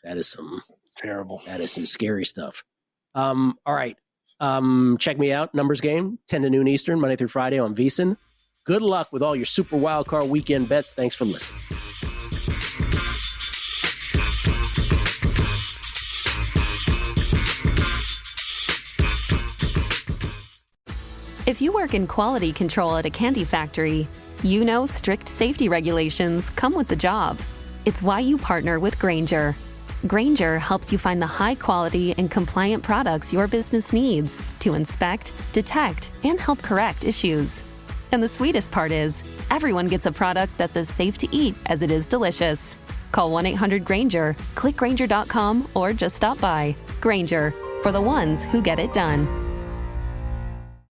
that is some terrible. That is some scary stuff. All right. Check me out. Numbers game, 10 to noon Eastern, Monday through Friday on VSiN. Good luck with all your Super Wildcard Weekend bets. Thanks for listening. If you work in quality control at a candy factory, you know strict safety regulations come with the job. It's why you partner with Grainger. Grainger helps you find the high-quality and compliant products your business needs to inspect, detect, and help correct issues. And the sweetest part is, everyone gets a product that's as safe to eat as it is delicious. Call 1-800-GRAINGER, click Grainger.com, or just stop by. Grainger, for the ones who get it done.